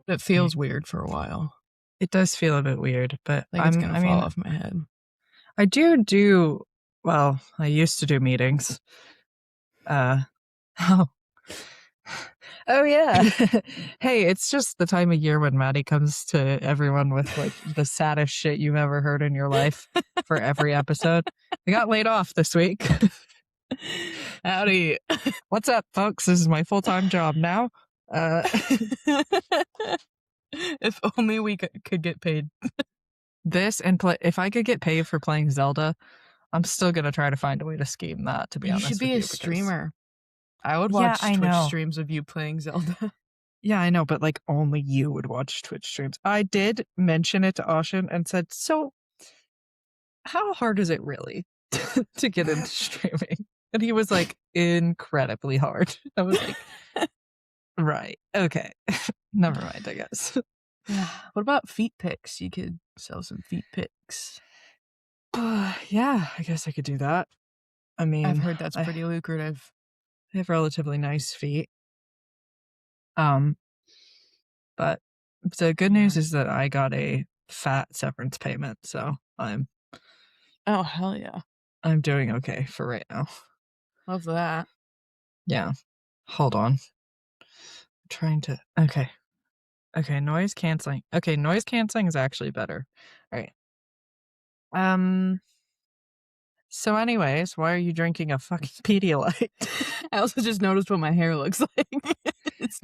It feels weird for a while. It does feel a bit weird, but Like it's gonna fall off my head. I do. Well, I used to do meetings. Oh yeah. Hey, it's just the time of year when Maddie comes to everyone with like the saddest shit you've ever heard in your life for every episode. I got laid off this week. Howdy. What's up, folks? This is my full-time job now. If only we could get paid. This and if I could get paid for playing Zelda, I'm still gonna try to find a way to scheme that. To be honest, you should be a streamer. I would watch Twitch streams of you playing Zelda. Yeah, I know, but like only you would watch Twitch streams. I did mention it to Oshin and said, so how hard is it really to get into streaming? And he was like, incredibly hard. I was like, right, okay. Never mind, I guess. What about feet pics? You could sell some feet pics. Yeah, I guess I could do that. I mean, I've heard that's pretty lucrative. I have relatively nice feet. But the good news is that I got a fat severance payment, so oh hell yeah, I'm doing okay for right now. Love that. Yeah, hold on. I'm trying to okay, noise canceling. Okay, noise canceling is actually better. All right. So anyways, why are you drinking a fucking Pedialyte? I also just noticed what my hair looks like.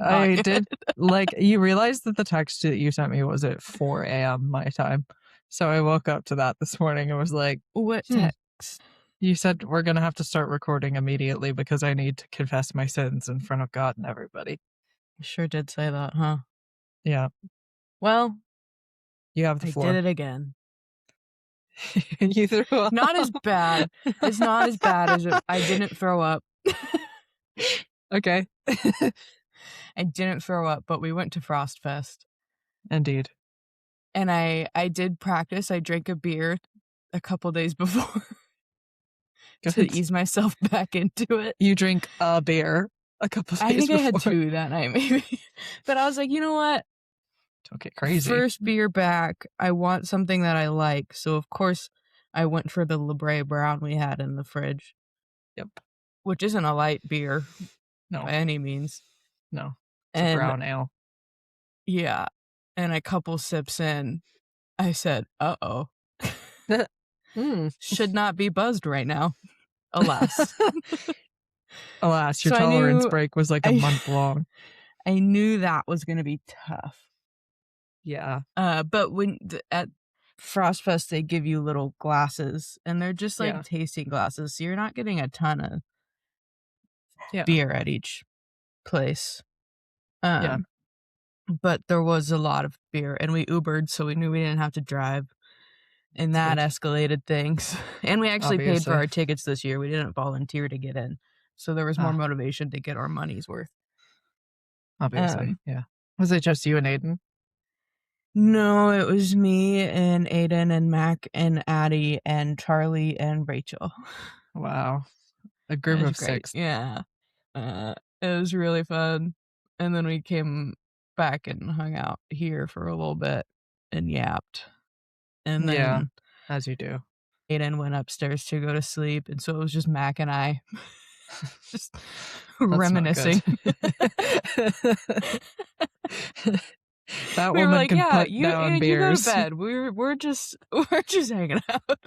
I did. Like, you realized that the text that you sent me was at 4 a.m. my time. So I woke up to that this morning and was like, what text? You said we're going to have to start recording immediately because I need to confess my sins in front of God and everybody. You sure did say that, huh? Yeah. Well, you have the floor. I did it again. You threw up. Not as bad. It's not as bad as I didn't throw up. Okay. I didn't throw up, but we went to Frostfest. Indeed. And I did practice. I drank a beer a couple days before to ease myself back into it. You drink a beer a couple days before? I think I had 2 that night, maybe. But I was like, you know what? Don't get crazy. First beer back, I want something that I like. So, of course, I went for the Libre Brown we had in the fridge. Yep. Which isn't a light beer. No. By any means. No. It's a brown ale. Yeah. And a couple sips in, I said, uh-oh. Should not be buzzed right now. Alas. Alas, your tolerance break was like a month long. I knew that was going to be tough. Yeah. But when at Frostfest, they give you little glasses, and they're just like tasting glasses, so you're not getting a ton of beer at each place. But there was a lot of beer, and we Ubered, so we knew we didn't have to drive, and that escalated things. And we actually paid for our tickets this year. We didn't volunteer to get in, so there was more motivation to get our money's worth. Obviously, yeah. Was it just you and Aiden? No, it was me and Aiden and Mac and Addie and Charlie and Rachel. Wow. A group of 6. Yeah. It was really fun. And then we came back and hung out here for a little bit and yapped. And then, as you do, Aiden went upstairs to go to sleep. And so it was just Mac and I just reminiscing. That we were woman like, can put you down beers. You go to bed. We're just hanging out.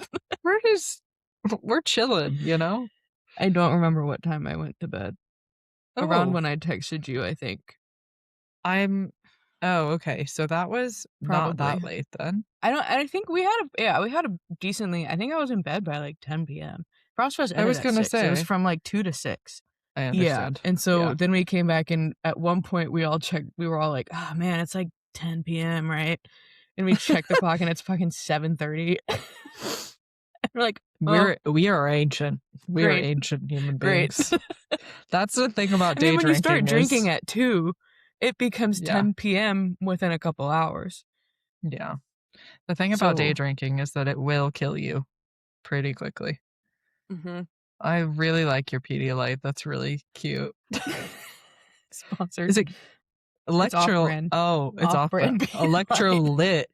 We're chilling, you know? I don't remember what time I went to bed. Around when I texted you, I think. Okay. So that was probably not that late then. I think we had a decently, I think I was in bed by like 10 p.m. Frostfest ended I was going to say. It was from like 2 to 6. I understand. Yeah. And so then we came back, and at one point we were all like, oh man, it's like 10 p.m., right? And we checked the clock and it's fucking 7:30. We're like, we are ancient. We are ancient human beings. That's the thing about day drinking. When you start drinking at 2, it becomes 10 p.m. within a couple hours. Yeah. The thing about day drinking is that it will kill you pretty quickly. Mm-hmm. I really like your Pedialyte. That's really cute. Sponsored. Is it? Electrolyte. Oh, it's off-brand. Electrolyte.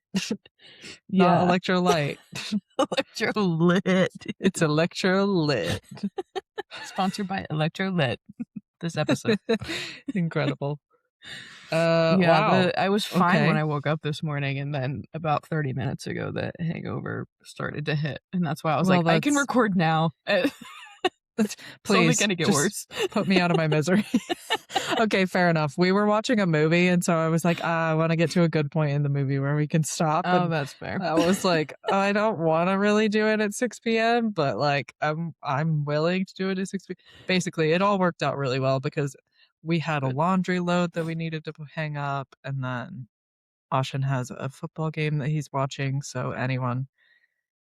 Yeah. Not electrolyte. Electrolyte. It's electrolyte. Sponsored by Electrolyte. This episode. Incredible. Wow. I was fine when Okay. I woke up this morning, and then about 30 minutes ago, the hangover started to hit, and that's why I was like, I can record now. Please, it's only gonna get worse. Put me out of my misery. Okay, fair enough. We were watching a movie, and so I was like, I want to get to a good point in the movie where we can stop. Oh, that's fair. I was like, I don't want to really do it at 6 p.m., but like I'm willing to do it at 6 p.m. Basically, it all worked out really well because we had a laundry load that we needed to hang up, and then Ashin has a football game that he's watching. So anyone,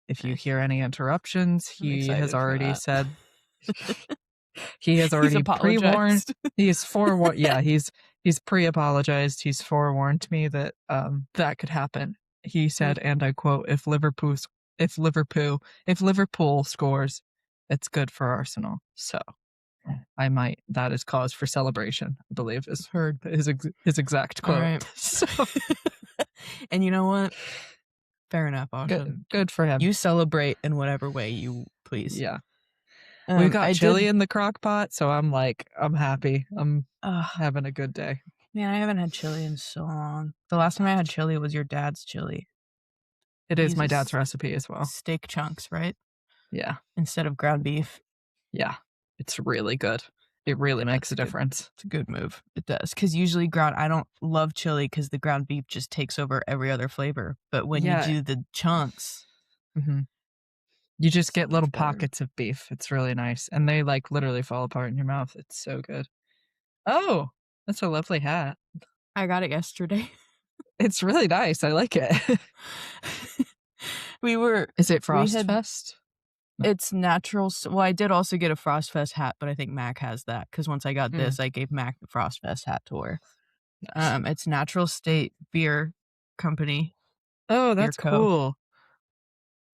if you hear any interruptions, he has already said. He has already pre-warned. He's forewarned. Yeah, he's pre-apologized. He's forewarned me that that could happen. He said, and I quote, if Liverpool scores, it's good for Arsenal. So that is cause for celebration, I believe is heard his exact quote. Right. So, and you know what? Fair enough, Ashin. Good for him. You celebrate in whatever way you please. Yeah. We've got chili in the crock pot, so I'm happy. I'm having a good day. Man, I haven't had chili in so long. The last time I had chili was your dad's chili. It is my dad's recipe as well. Steak chunks, right? Yeah. Instead of ground beef. Yeah. It's really good. It really makes a difference. It's a good move. It does. Because usually I don't love chili because the ground beef just takes over every other flavor. But when you do the chunks... Mm-hmm. You just get little pockets of beef. It's really nice. And they like literally fall apart in your mouth. It's so good. Oh, that's a lovely hat. I got it yesterday. It's really nice. I like it. Is it Frost Fest? It's natural. Well, I did also get a Frost Fest hat, but I think Mac has that because once I got this, I gave Mac the Frost Fest hat to wear. Nice. It's Natural State Beer Company. Oh, that's cool.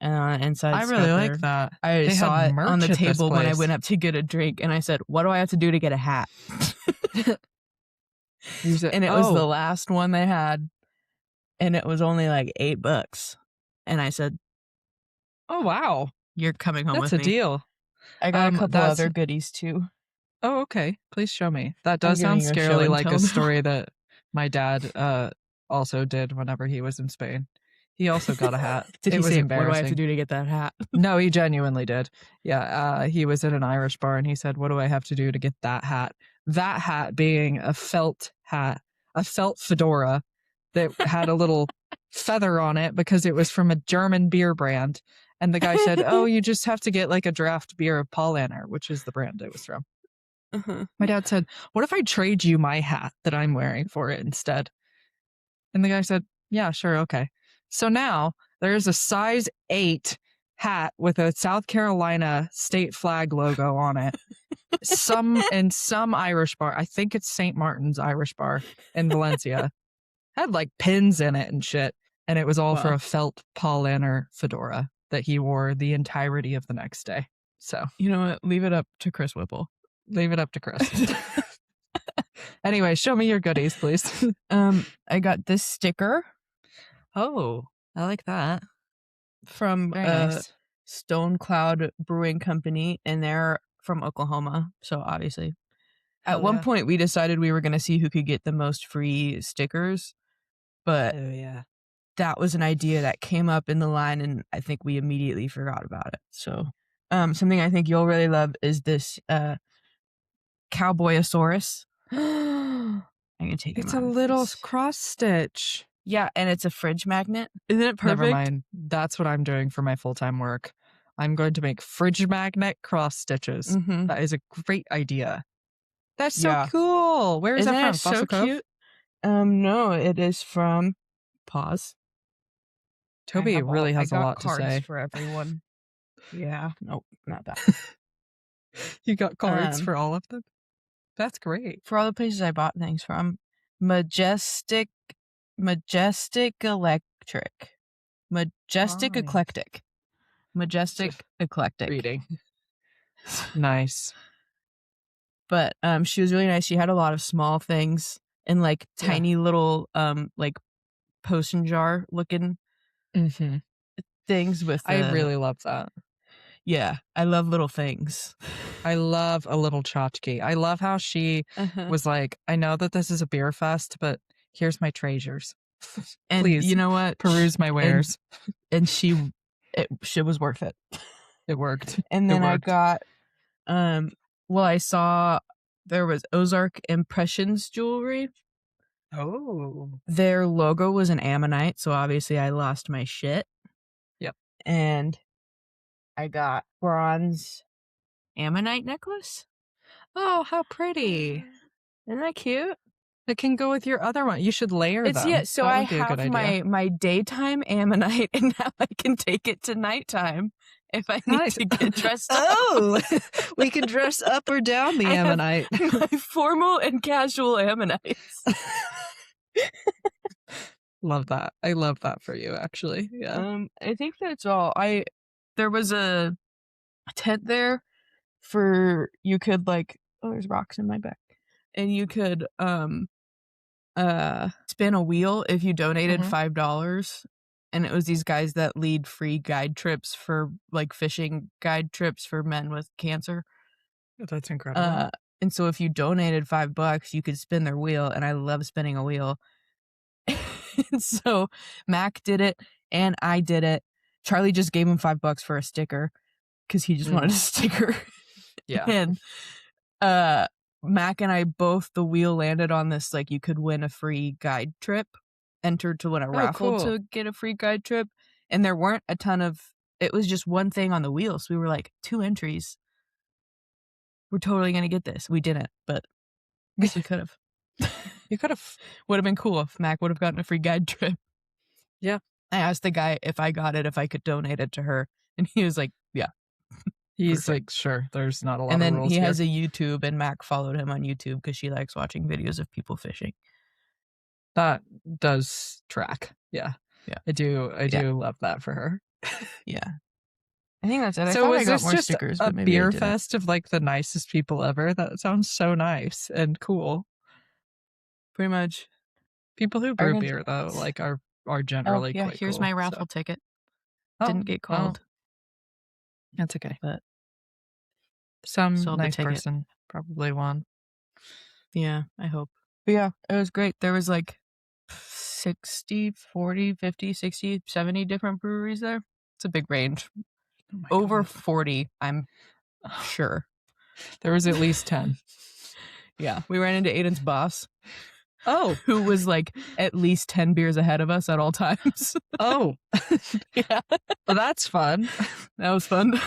Inside, I really like that. I saw it on the table when I went up to get a drink, and I said, "What do I have to do to get a hat?" And it was the last one they had, and it was only like $8. And I said, "Oh wow, you're coming home with me." That's a deal. I got a couple other goodies too. Oh, okay. Please show me. That does sound scarily like a story that my dad also did whenever he was in Spain. He also got a hat. Did he say, what do I have to do to get that hat? No, he genuinely did. Yeah, he was at an Irish bar and he said, what do I have to do to get that hat? That hat being a felt hat, a felt fedora that had a little feather on it because it was from a German beer brand. And the guy said, oh, you just have to get like a draft beer of Paulaner, which is the brand it was from. Uh-huh. My dad said, what if I trade you my hat that I'm wearing for it instead? And the guy said, yeah, sure, okay. So now there's a size 8 hat with a South Carolina state flag logo on it. Some Irish bar, I think it's St. Martin's Irish Bar in Valencia, had like pins in it and shit. And it was all for a felt Paulaner fedora that he wore the entirety of the next day. So, you know what? Leave it up to Chris Whipple. Leave it up to Chris. Anyway, show me your goodies, please. I got this sticker. Oh, I like that. From nice. Stone Cloud Brewing Company, and they're from Oklahoma. So obviously, at one point we decided we were going to see who could get the most free stickers, but that was an idea that came up in the line, and I think we immediately forgot about it. So, something I think you'll really love is this Cowboyosaurus. I'm gonna take it. It's a little cross stitch. Yeah, and it's a fridge magnet. Isn't it perfect? Never mind. That's what I'm doing for my full-time work. I'm going to make fridge magnet cross stitches. Mm-hmm. That is a great idea. That's so cool. Where is that from? So cute. No, it is from Pause. Toby really has a lot to say. For everyone. Yeah. Nope, not that. You got cards for all of them? That's great. For all the places I bought things from. Majestic Eclectic. Reading. Nice. But she was really nice. She had a lot of small things in like tiny little like potion jar looking things with I really love that. Yeah, I love little things. I love a little tchotchke. I love how she was like, I know that this is a beer fest, but here's my treasures. And please, you know what? Peruse my wares. And she was worth it. It worked. And then I got I saw there was Ozark Impressions jewelry. Oh. Their logo was an ammonite, so obviously I lost my shit. Yep. And I got bronze ammonite necklace. Oh, how pretty. Isn't that cute? It can go with your other one. You should layer them. Yeah, so I have my daytime ammonite, and now I can take it to nighttime if I need to get dressed up. Oh, we can dress up or down the ammonite. My formal and casual ammonites. Love that. I love that for you, actually. Yeah. I think that's all. There was a tent there for you could like there's rocks in my back, and you could spin a wheel if you donated $5, and it was these guys that lead free guide trips for like fishing guide trips for men with cancer. That's incredible. And so if you donated $5, you could spin their wheel, and I love spinning a wheel. And so Mac did it and I did it. Charlie just gave him $5 for a sticker because he just wanted a sticker. Yeah. And Mac and I both, the wheel landed on this, like you could win a free guide trip, entered to win a raffle to get a free guide trip. And there weren't a ton of, it was just one thing on the wheel. So we were like, 2 entries. We're totally going to get this. We didn't, but I guess we could have. You could have. Would have been cool if Mac would have gotten a free guide trip. Yeah. I asked the guy if I got it, if I could donate it to her. And he was like, yeah. He's like, sure, there's not a lot of rules. And then he here. has a YouTube, and Mac followed him on YouTube because she likes watching videos of people fishing. That does track. Yeah. Yeah. I do love that for her. Yeah. I think that's it. So was this more just stickers, a but beer fest of like the nicest people ever? That sounds so nice and cool. Pretty much. People who brew beer though, like are generally quite here's cool, my raffle ticket. Didn't get called. That's okay. But some nice person probably won. Yeah, I hope. But yeah, it was great. There was like 60, 40, 50, 60, 70 different breweries there. It's a big range. Over 40, I'm sure. There was at least 10. Yeah. We ran into Aiden's boss. Oh. Who was like at least 10 beers ahead of us at all times. Oh. Yeah. Well, that's fun. That was fun.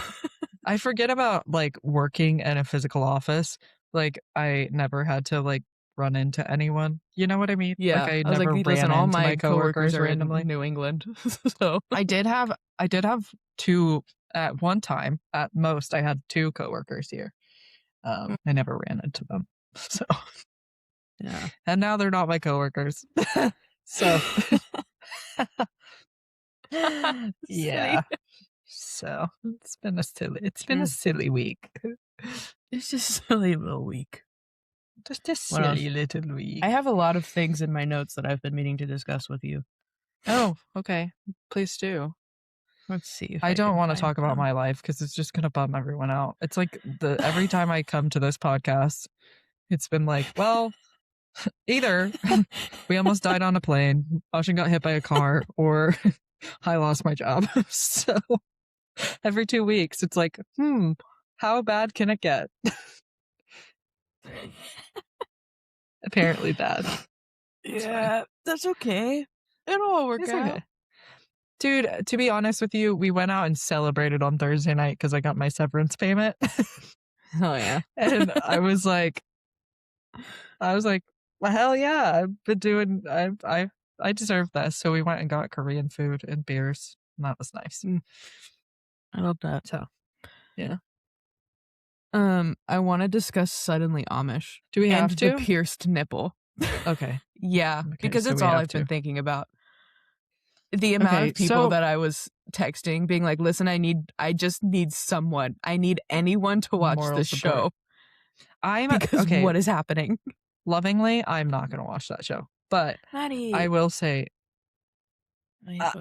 I forget about like working in a physical office. Like I never had to like run into anyone. You know what I mean? Yeah. Like I never ran into all my coworkers are randomly. In New England. So I did have 2 at one time. At most, I had 2 coworkers here. I never ran into them. So yeah. And now they're not my coworkers. So yeah. So it's been a silly week. It's just a silly little week. Just a silly little week. I have a lot of things in my notes that I've been meaning to discuss with you. Oh, okay. Please do. Let's see. If I don't want to talk about my life because it's just going to bum everyone out. It's like every time I come to this podcast, it's been like, well, either we almost died on a plane, Ocean got hit by a car, or I lost my job. So every 2 weeks, it's like, how bad can it get? Apparently bad. Yeah, that's okay. It'll all work out. Okay. Dude, to be honest with you, we went out and celebrated on Thursday night because I got my severance payment. Oh, yeah. And I was like, well, hell yeah, I've been doing, I deserve this. So we went and got Korean food and beers. And that was nice. I love that. So, yeah. I want to discuss Suddenly Amish. Do we have to? The pierced nipple. Okay. Yeah, okay, because so it's all I've been thinking about. The amount of people that I was texting being like, listen, I just need someone. I need anyone to watch this show. Because what is happening? lovingly, I'm not going to watch that show. But Maddie, I will say,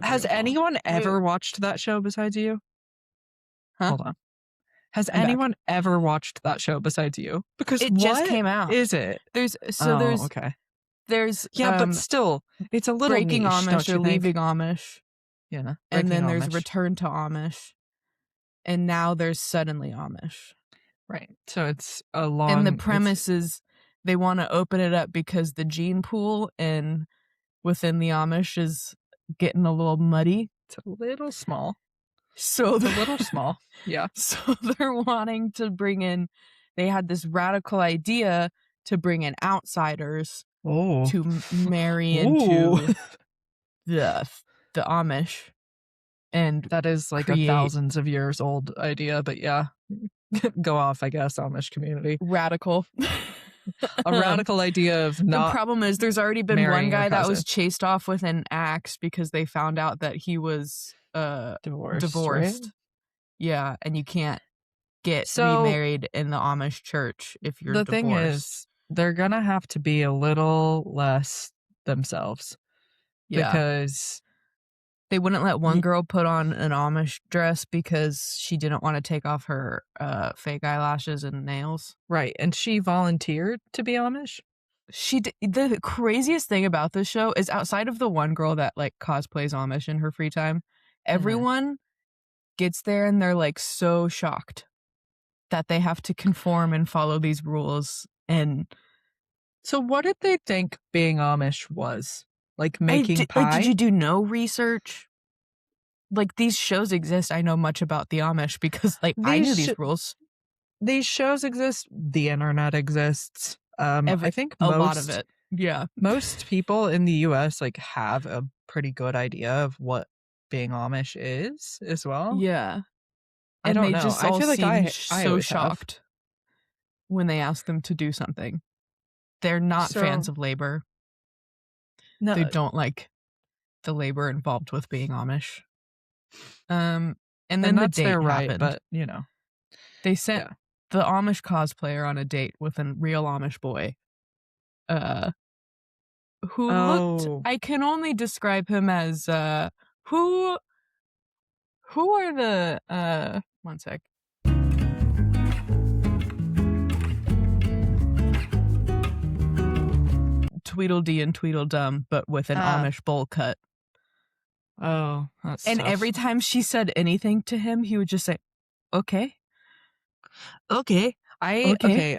has anyone ever watched that show besides you? Huh? Hold on. Has anyone ever watched that show besides you? Because it just came out. Is it? Okay. There's but still, it's a little Breaking niche, Amish don't you or think? Leaving Amish. Yeah. And then there's Return to Amish. And now there's Suddenly Amish. Right. So it's a long... And the premise is they want to open it up because the gene pool within the Amish is getting a little muddy. It's a little small. So it's a little small. Yeah. So they're wanting to bring in... They had this radical idea to bring in outsiders to marry into the Amish. And that is like a thousands of years old idea, but yeah. Go off, I guess, Amish community. Radical. A radical idea of not... The problem is there's already been one guy that was chased off with an axe because they found out that he was divorced. Right? Yeah, and you can't get remarried in the Amish church if you're divorced. The thing is, they're gonna have to be a little less themselves. Yeah. Because... They wouldn't let one girl put on an Amish dress because she didn't want to take off her fake eyelashes and nails. Right, and she volunteered to be Amish? The craziest thing about this show is outside of the one girl that like cosplays Amish in her free time, everyone gets there and they're like so shocked that they have to conform and follow these rules. And so what did they think being Amish was? Like making pie? Did you do no research? Like, these shows exist. I know much about the Amish because, like, I knew these rules. These shows exist. The internet exists. I think a lot of it. Yeah. Most people in the U.S. like have a pretty good idea of what being Amish is as well. Yeah. I don't know. Just I feel like I so shocked when they ask them to do something. They're not fans of labor. No, they don't like the labor involved with being Amish. And then the date happened. Right, but you know, they sent the Amish cosplayer on a date with a real Amish boy, who looked. I can only describe him as who are the one sec. Tweedledee and Tweedledum, but with an Amish bowl cut. Oh, that's tough. Every time she said anything to him, he would just say, "Okay, okay."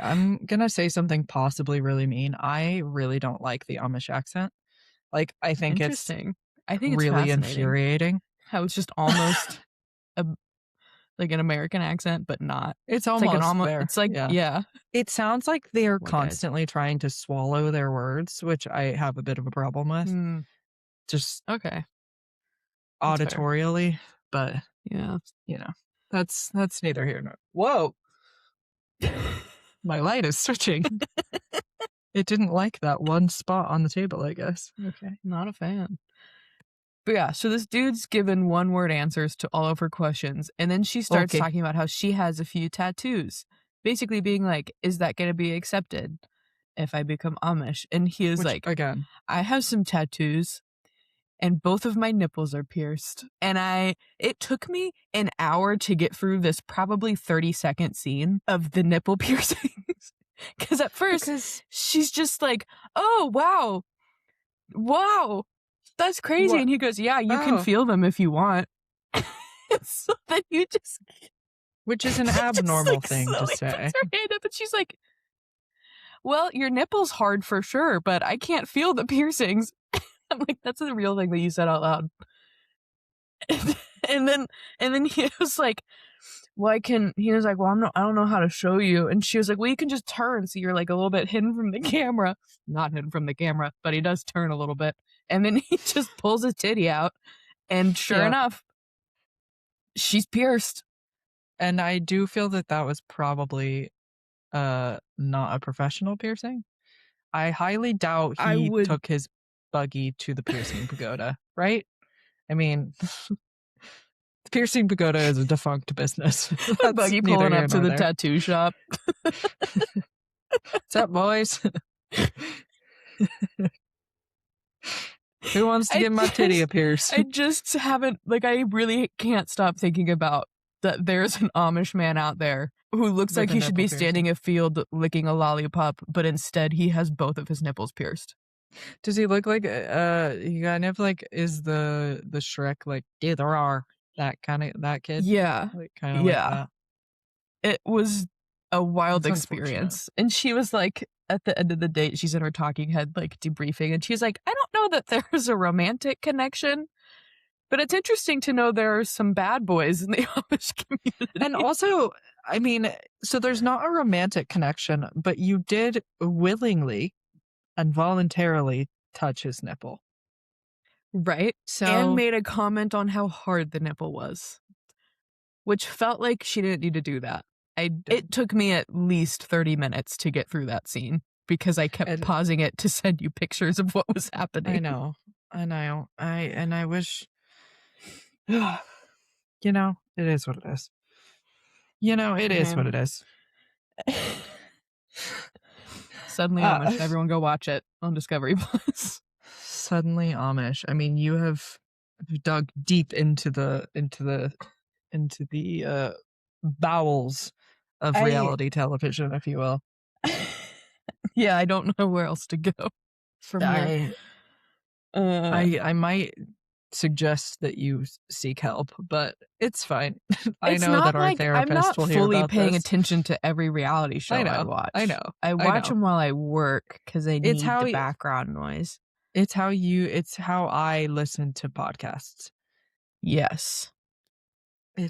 I'm gonna say something possibly really mean. I really don't like the Amish accent. Like, I think it's really infuriating. How it's just almost like an American accent, but not. It's almost there. It's like, yeah. It sounds like they're constantly trying to swallow their words, which I have a bit of a problem with. Just auditorially, but yeah, you know, that's neither here nor... Whoa! My light is switching. It didn't like that one spot on the table, I guess. Okay, not a fan. But yeah, so this dude's given one-word answers to all of her questions, and then she starts talking about how she has a few tattoos, basically being like, is that going to be accepted if I become Amish? And he is like, again, I have some tattoos, and both of my nipples are pierced. And it took me an hour to get through this probably 30-second scene of the nipple piercings. Because at first, she's just like, oh, wow. That's crazy. What? And he goes, yeah, you can feel them if you want. So then you just... Which is an abnormal thing to say. Puts her hand up and she's like, well, your nipple's hard for sure, but I can't feel the piercings. I'm like, that's a real thing that you said out loud. And then he was like, well, he was like, well, I don't know how to show you. And she was like, well, you can just turn so you're like a little bit hidden from the camera. Not hidden from the camera, but he does turn a little bit. And then he just pulls his titty out. And sure enough, she's pierced. And I do feel that was probably not a professional piercing. I highly doubt he took his buggy to the piercing pagoda, right? I mean, the piercing pagoda is a defunct business. The buggy pulling up to the tattoo shop. What's up, boys? Who wants to get my titty a pierce? I just haven't, like, I really can't stop thinking about that there's an Amish man out there who looks like he should be standing in a field licking a lollipop, but instead he has both of his nipples pierced. Does he look like he kind of like is the Shrek like there are that kid? Yeah. Like kind of like that. It was a wild experience. And she was like, at the end of the date, she's in her talking head, like debriefing, and she's like, I don't know that there's a romantic connection, but it's interesting to know there are some bad boys in the Amish community. And also, I mean, so there's not a romantic connection, but you did willingly and voluntarily touch his nipple. Right. So, and made a comment on how hard the nipple was, which felt like she didn't need to do that. It took me at least 30 minutes to get through that scene because I kept pausing it to send you pictures of what was happening. I know. I wish, you know, it is what it is. You know, it is what it is. Suddenly Amish. Everyone go watch it on Discovery Plus. Suddenly Amish. I mean, you have dug deep into the bowels of reality television, if you will. Yeah, I don't know where else to go from here. I might suggest that you seek help, but it's fine. I know that our therapist will hear about this. I'm not fully paying attention to every reality show I watch. I know. I watch them while I work because I need the background noise. It's how I listen to podcasts. Yes.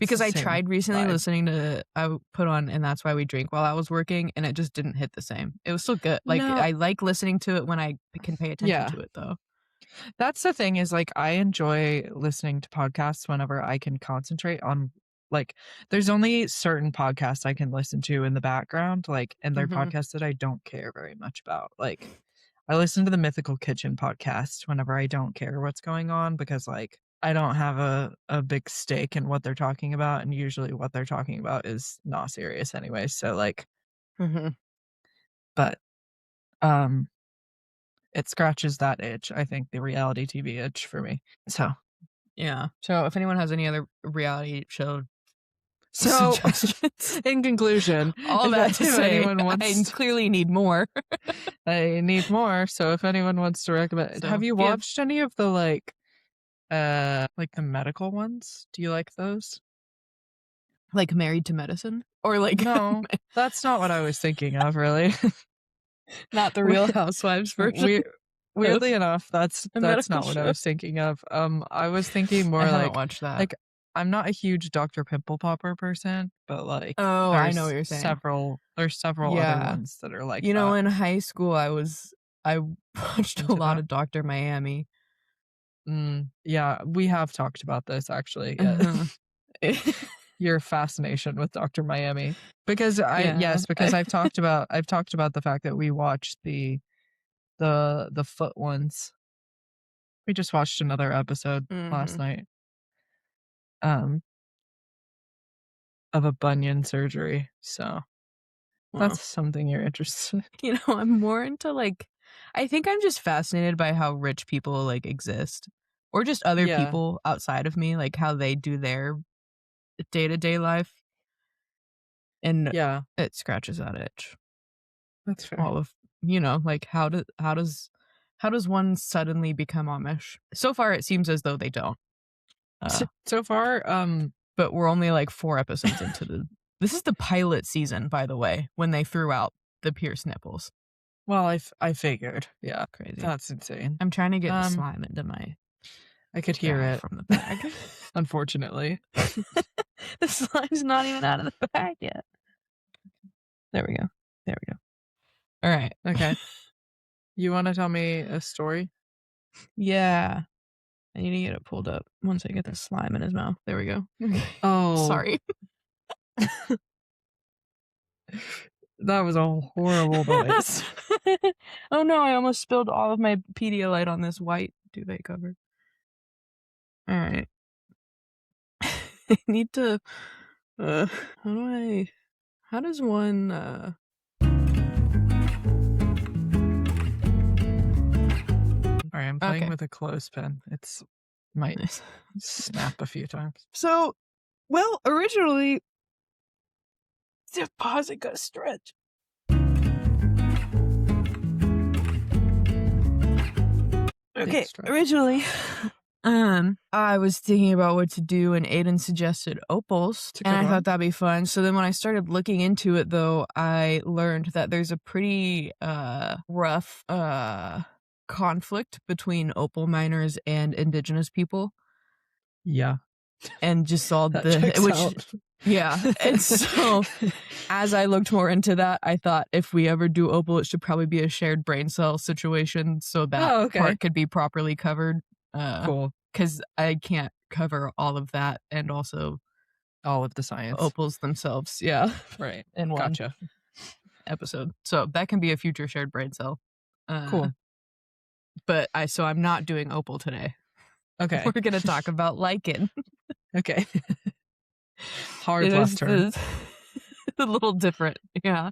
Because I tried recently listening to, I put on And That's Why We Drink while I was working, and it just didn't hit the same. It was still good. Like, I like listening to it when I can pay attention to it, though. That's the thing is, like, I enjoy listening to podcasts whenever I can concentrate on, like, there's only certain podcasts I can listen to in the background, like, and they're podcasts that I don't care very much about. Like, I listen to the Mythical Kitchen podcast whenever I don't care what's going on because, like, I don't have a big stake in what they're talking about, and usually what they're talking about is not serious anyway. So, like, but, it scratches that itch, I think, the reality TV itch for me. So, yeah. So, if anyone has any other reality show suggestions, in conclusion, all that to say, I clearly need more. I need more. So, if anyone wants to recommend, have you watched any of the like the medical ones? Do you like those? Like Married to Medicine? Or like no, that's not what I was thinking of, really. Not the Real Housewives version. Weirdly enough, that's not what I was thinking of. I was thinking more I watched that. Like, I'm not a huge Dr. Pimple Popper person, but like, I know what you're saying. There's several other ones that are like, you know, in high school, I watched a lot of Dr. Miami. Yeah, we have talked about this actually. Your fascination with Dr. Miami, because I've talked about the fact that we watched the foot ones. We just watched another episode last night of a bunion surgery, so that's something you're interested in. You know, I'm more into like, I think I'm just fascinated by how rich people like exist, or just other people outside of me, like how they do their day-to-day life, and it scratches that itch. That's fair. All of, you know, like how does one suddenly become Amish? So far it seems as though they don't. So far, but we're only like 4 episodes into this is the pilot season, by the way, when they threw out the pierced nipples. Well, I figured. Yeah, crazy. That's insane. I'm trying to get slime into my. I could hear it from the bag. Unfortunately, the slime's not even out of the bag yet. There we go. All right. Okay. You want to tell me a story? Yeah. I need to get it pulled up once I get the slime in his mouth. There we go. Oh, sorry. That was a horrible noise. Oh no, I almost spilled all of my Pedialyte on this white duvet cover. All right. I need to how does one Sorry, I'm playing with a clothespin. It's might snap a few times. So, well, originally, pause it, gotta stretch. Okay, originally, I was thinking about what to do, and Aiden suggested opals, and I thought that'd be fun. So then when I started looking into it, though, I learned that there's a pretty rough conflict between opal miners and indigenous people. Yeah. And just saw yeah. And so as I looked more into that, I thought if we ever do opal, it should probably be a shared brain cell situation so that part could be properly covered. Cool. Because I can't cover all of that, and also all of the science. Opals themselves. Yeah. Right. In one episode. So that can be a future shared brain cell. Cool. But I'm not doing opal today. Okay. We're going to talk about lichen. Okay. Hard left turn. A little different. Yeah.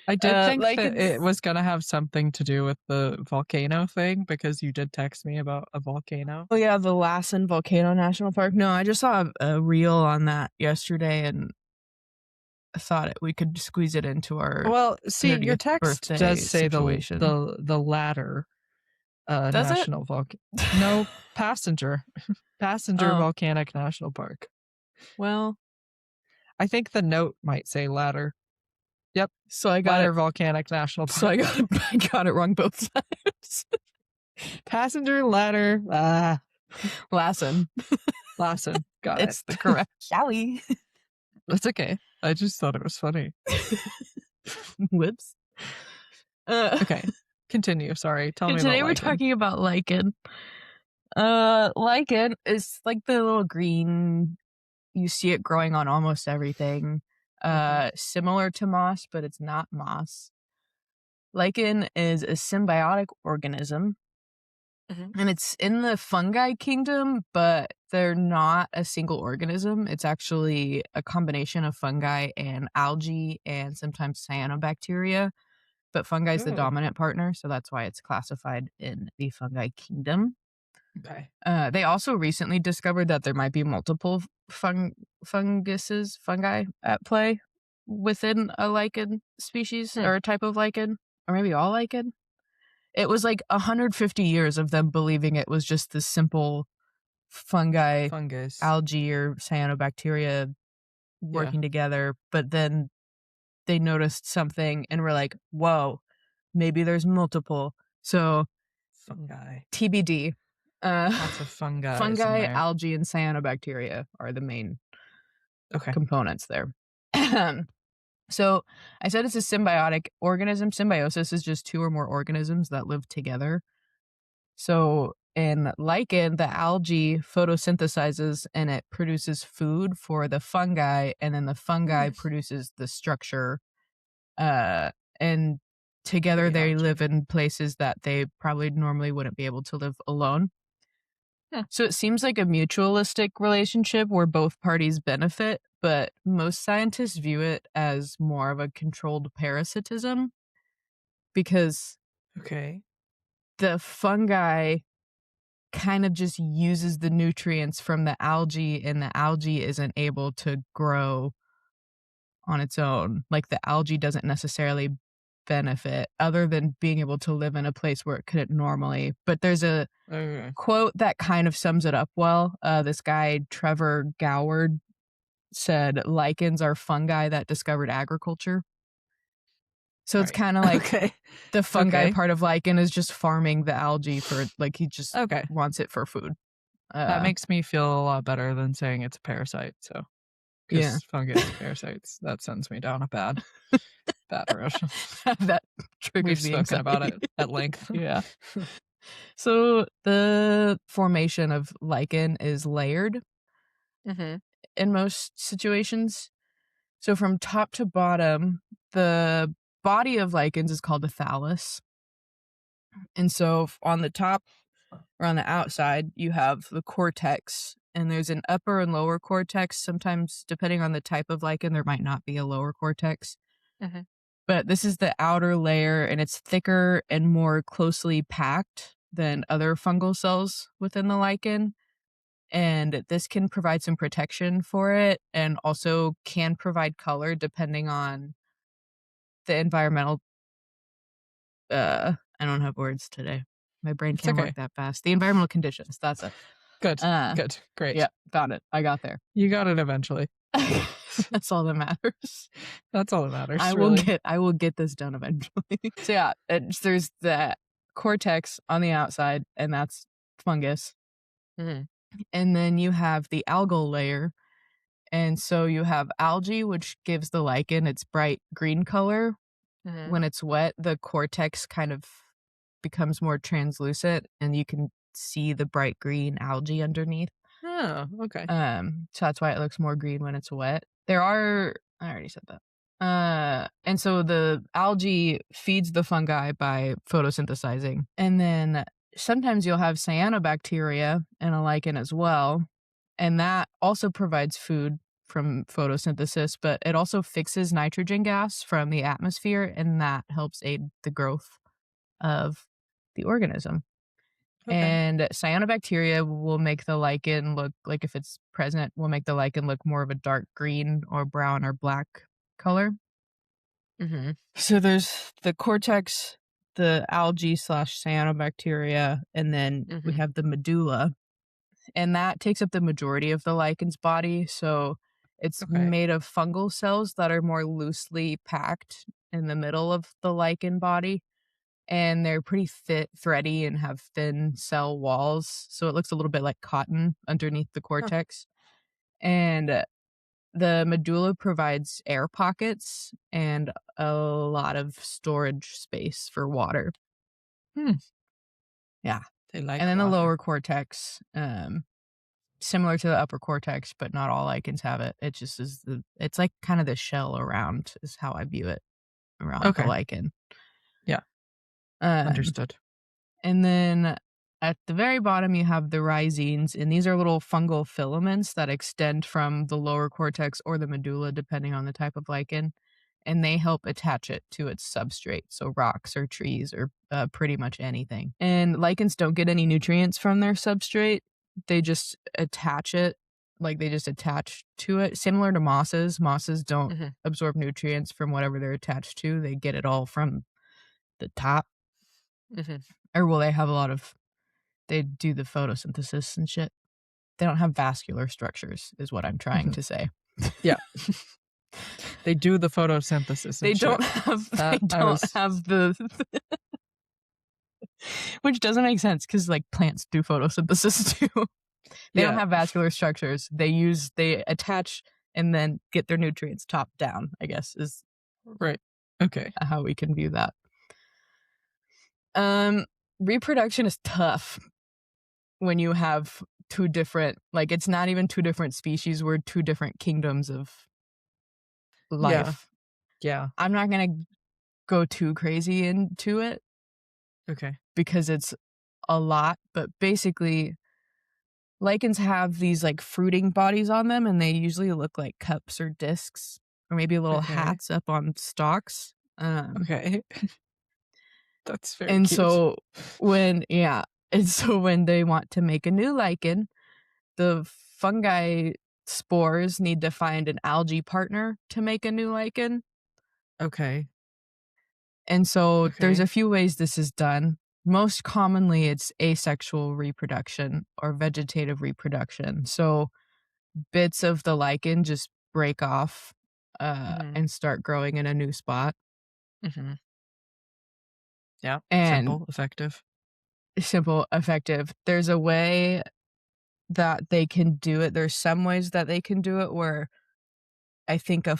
I did think that it was going to have something to do with the volcano thing, because you did text me about a volcano. Oh, yeah, the Lassen Volcano National Park. No, I just saw a reel on that yesterday, and I thought we could squeeze it into our. Well, see, your text does say the latter national volcano. No, Passenger Volcanic National Park. Well, I think the note might say ladder. Yep. So I got Ladder Volcanic National Park. So I got it wrong both sides. Passenger ladder. Lassen. Got it. It's the correct. Shally. That's okay. I just thought it was funny. Whoops. Okay. Continue. Sorry. Tell me about Today we're talking about lichen. Lichen is like the little green. You see it growing on almost everything. Similar to moss, but it's not moss. Lichen is a symbiotic organism. And it's in the fungi kingdom, but they're not a single organism. It's actually a combination of fungi and algae and sometimes cyanobacteria. But fungi is the dominant partner, so that's why it's classified in the fungi kingdom. Okay. They also recently discovered that there might be multiple fungi at play within a lichen species or a type of lichen, or maybe all lichen. It was like 150 years of them believing it was just this simple fungus, algae, or cyanobacteria working together. But then they noticed something and were like, whoa, maybe there's multiple. So fungi. TBD. Lots of fungi. Fungi, algae, and cyanobacteria are the main components there. So I said it's a symbiotic organism. Symbiosis is just two or more organisms that live together. So in lichen, the algae photosynthesizes and it produces food for the fungi, and then the fungi produces the structure. And together they live in places that they probably normally wouldn't be able to live alone. So it seems like a mutualistic relationship where both parties benefit, but most scientists view it as more of a controlled parasitism because the fungi kind of just uses the nutrients from the algae, and the algae isn't able to grow on its own. Like the algae doesn't necessarily benefit other than being able to live in a place where it couldn't normally. But there's a quote that kind of sums it up well. This guy, Trevor Goward, said lichens are fungi that discovered agriculture. So it's kind of like the fungi part of lichen is just farming the algae for, like, he just wants it for food. That makes me feel a lot better than saying it's a parasite. So because fungus parasites, that sends me down a bad road. That triggers We've spoken about it at length. Yeah. So the formation of lichen is layered in most situations. So from top to bottom, the body of lichens is called the thallus. And so on the top or on the outside, you have the cortex, and there's an upper and lower cortex. Sometimes, depending on the type of lichen, there might not be a lower cortex. But this is the outer layer, and it's thicker and more closely packed than other fungal cells within the lichen. And this can provide some protection for it and also can provide color depending on the environmental. I don't have words today. My brain can't work that fast. The environmental conditions. That's it. Good. Good. Great. Yeah, found it. I got there. You got it eventually. That's all that matters. That's all that matters. I will get this done eventually. So yeah, there's the cortex on the outside, and that's fungus. Mm-hmm. And then you have the algal layer. And so you have algae, which gives the lichen its bright green color. Mm-hmm. When it's wet, the cortex kind of becomes more translucent, and you can see the bright green algae underneath. Oh, okay. So that's why it looks more green when it's wet. I already said that. And so the algae feeds the fungi by photosynthesizing. And then sometimes you'll have cyanobacteria in a lichen as well. And that also provides food from photosynthesis, but it also fixes nitrogen gas from the atmosphere, and that helps aid the growth of the organism. Okay. And cyanobacteria will make the lichen look like, if it's present, will make the lichen look more of a dark green or brown or black color. Mm-hmm. So there's the cortex, the algae / cyanobacteria, and then we have the medulla. And that takes up the majority of the lichen's body. So it's made of fungal cells that are more loosely packed in the middle of the lichen body. And they're pretty thready and have thin cell walls. So it looks a little bit like cotton underneath the cortex. Huh. And the medulla provides air pockets and a lot of storage space for water. Yeah. They like And then water. the lower cortex, similar to the upper cortex, but not all lichens have it. It just is it's like kind of the shell around, is how I view it, around the lichen. Yeah. Understood. And then at the very bottom, you have the rhizines, and these are little fungal filaments that extend from the lower cortex or the medulla, depending on the type of lichen, and they help attach it to its substrate, so rocks or trees or pretty much anything. And lichens don't get any nutrients from their substrate. They just attach it, like they just attach to it, similar to mosses. Mosses don't absorb nutrients from whatever they're attached to. They get it all from the top. Or will they have they do the photosynthesis and shit. They don't have vascular structures, is what I'm trying to say. Yeah. They do the photosynthesis. They don't have the which doesn't make sense, because like plants do photosynthesis too. They don't have vascular structures. They attach and then get their nutrients top down, I guess, is right. Okay. How we can view that. Reproduction is tough when you have two different, like, it's not even two different species, we're two different kingdoms of life. Yeah. I'm not going to go too crazy into it. Okay. Because it's a lot, but basically lichens have these like fruiting bodies on them, and they usually look like cups or discs or maybe little hats up on stalks. Okay. That's very and cute. So when they want to make a new lichen, the fungi spores need to find an algae partner to make a new lichen. Okay. And so there's a few ways this is done. Most commonly, it's asexual reproduction or vegetative reproduction. So bits of the lichen just break off and start growing in a new spot. Yeah. And simple, effective. There's a way that they can do it. There's some ways that they can do it where I think a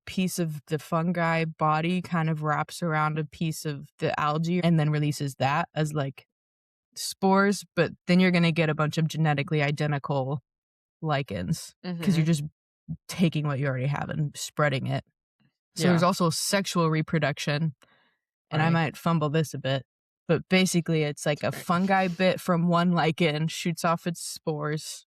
piece of the fungi body kind of wraps around a piece of the algae and then releases that as like spores, but then you're going to get a bunch of genetically identical lichens because you're just taking what you already have and spreading it. So there's also sexual reproduction, and I might fumble this a bit, but basically it's like a fungi bit from one lichen shoots off its spores.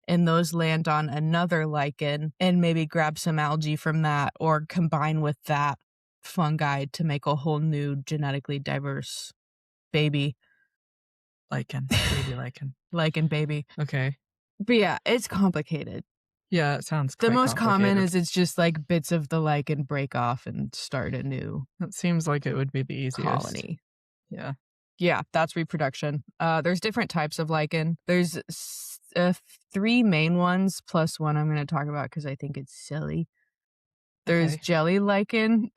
And those land on another lichen and maybe grab some algae from that or combine with that fungi to make a whole new genetically diverse baby. Lichen. Baby lichen. Lichen baby. Okay. But yeah, it's complicated. Yeah, it sounds The quite most common complicated. is it's just like bits of the lichen break off and start a new It seems like it would be the easiest. colony. Yeah. Yeah, that's reproduction. There's different types of lichen. There's 3 main ones plus one I'm going to talk about because I think it's silly. There's jelly lichen.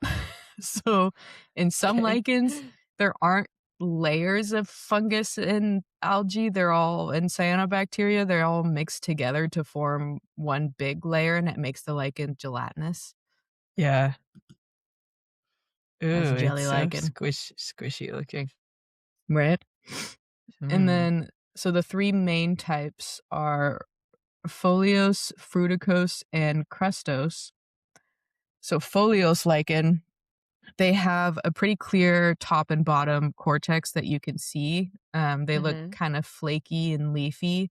So in some lichens, there aren't layers of fungus and algae. They're all in cyanobacteria. They're all mixed together to form one big layer, and it makes the lichen gelatinous. Yeah. Ooh, That's jelly it's so lichen. squishy looking. Right? And then, so the 3 main types are foliose, fruticose, and crustose. So foliose lichen, they have a pretty clear top and bottom cortex that you can see. They look kind of flaky and leafy.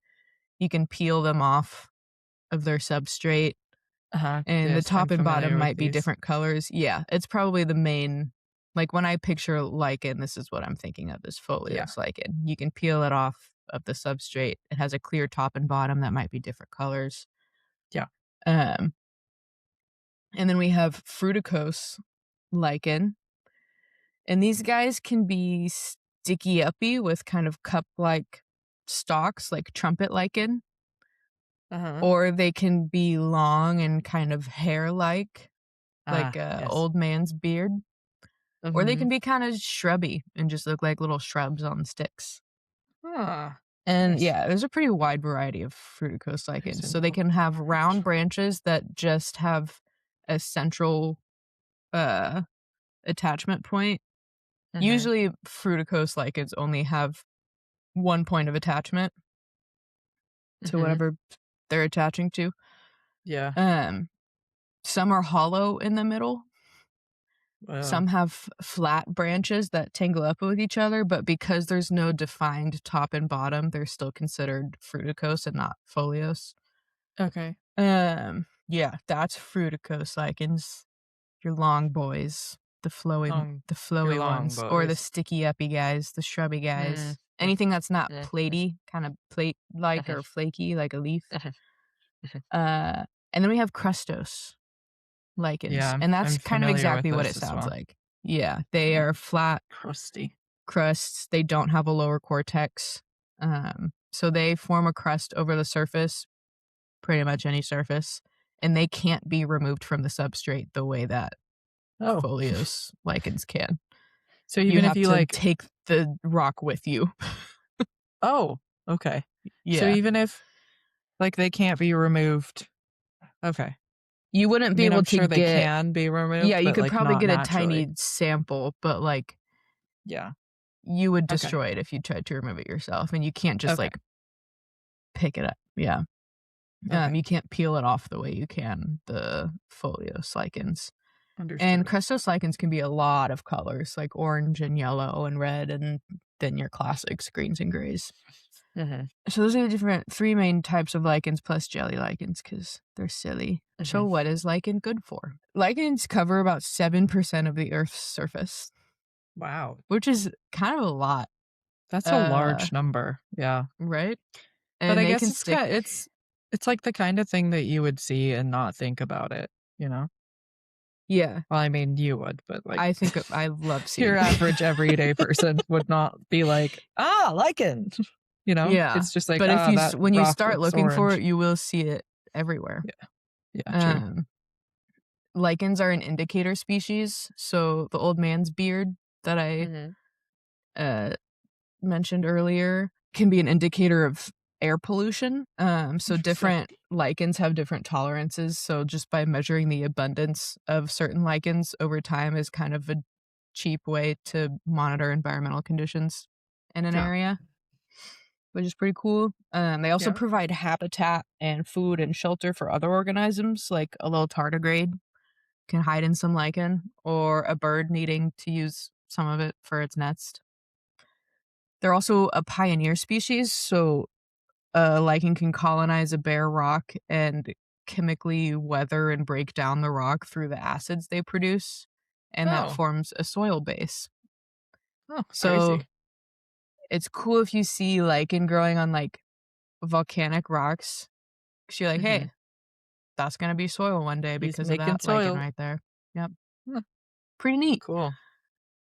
You can peel them off of their substrate. And the Yes, top I'm and bottom familiar with might be these. different colors. Yeah, it's probably the main, like when I picture lichen, this is what I'm thinking of, is foliose lichen. You can peel it off of the substrate. It has a clear top and bottom that might be different colors. Yeah. And then we have fruticose lichen. And these guys can be sticky uppy with kind of cup-like stalks, like trumpet lichen. Or they can be long and kind of hair-like, like a old man's beard. Or they can be kind of shrubby and just look like little shrubs on sticks. And yeah, there's a pretty wide variety of fruticose lichens. So they can have round branches that just have a central attachment point. Usually fruticose lichens only have one point of attachment to whatever they're attaching to. Yeah. Some are hollow in the middle. Wow. Some have flat branches that tangle up with each other, but because there's no defined top and bottom, they're still considered fruticose and not foliose. Okay. Yeah, that's fruticose lichens. Your long boys, the flowy ones, boys. or the sticky uppy guys, the shrubby guys. Anything that's not platey, kind of plate-like or flaky, like a leaf. And then we have crustose lichens, Yeah, and that's I'm kind of familiar exactly with what this it as sounds well. like. Yeah, they are flat, Crusty crusts. They don't have a lower cortex. So they form a crust over the surface, pretty much any surface, and they can't be removed from the substrate the way that foliose lichens can. So even if you like take the rock with you. Okay. Yeah. So even if like they can't be removed. Okay. You wouldn't be able I'm to sure get. They can be removed. Yeah, you could like, probably get naturally. a tiny sample, but like. Yeah. You would destroy it if you tried to remove it yourself, and you can't just like pick it up. Yeah. You can't peel it off the way you can the foliose lichens. Understood. And crustose lichens can be a lot of colors, like orange and yellow and red, and then your classics, greens and grays. So those are the 3 main types of lichens plus jelly lichens because they're silly. So what is lichen good for? Lichens cover about 7% of the Earth's surface. Wow. Which is kind of a lot. That's a large number. Yeah. Right? And but I guess it's like the kind of thing that you would see and not think about it, you know? Yeah. Well, I mean, you would, but like I think I love seeing your average everyday person would not be like, lichen. You know? Yeah. It's just like, but if when you start looking for it, you will see it everywhere. Yeah, true. Lichens are an indicator species, so the old man's beard that I mentioned earlier can be an indicator of air pollution. So different lichens have different tolerances. So just by measuring the abundance of certain lichens over time is kind of a cheap way to monitor environmental conditions in an area, which is pretty cool. They also provide habitat and food and shelter for other organisms, like a little tardigrade can hide in some lichen, or a bird needing to use some of it for its nest. They're also a pioneer species, so a lichen can colonize a bare rock and chemically weather and break down the rock through the acids they produce, and that forms a soil base. Oh, so crazy. it's cool if you see lichen growing on like volcanic rocks. 'Cause you're like, hey, that's gonna be soil one day He's because of making that lichen soil. right there. Yep. Huh. Pretty neat. Cool.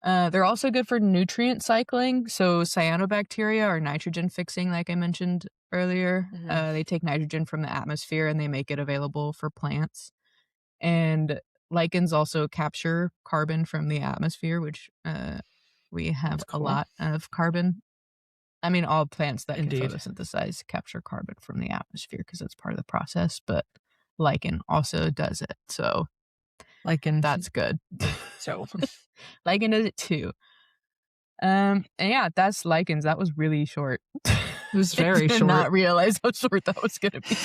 They're also good for nutrient cycling. So cyanobacteria are nitrogen fixing, like I mentioned earlier. They take nitrogen from the atmosphere and they make it available for plants. And lichens also capture carbon from the atmosphere, which we have That's a cool. lot of carbon. I mean, all plants that can Indeed. photosynthesize capture carbon from the atmosphere because it's part of the process, but lichen also does it. So Lichen. that's good. So Lichen does it too. And yeah, that's lichens. That was really short. it was very I did short. not realize how short that was gonna be.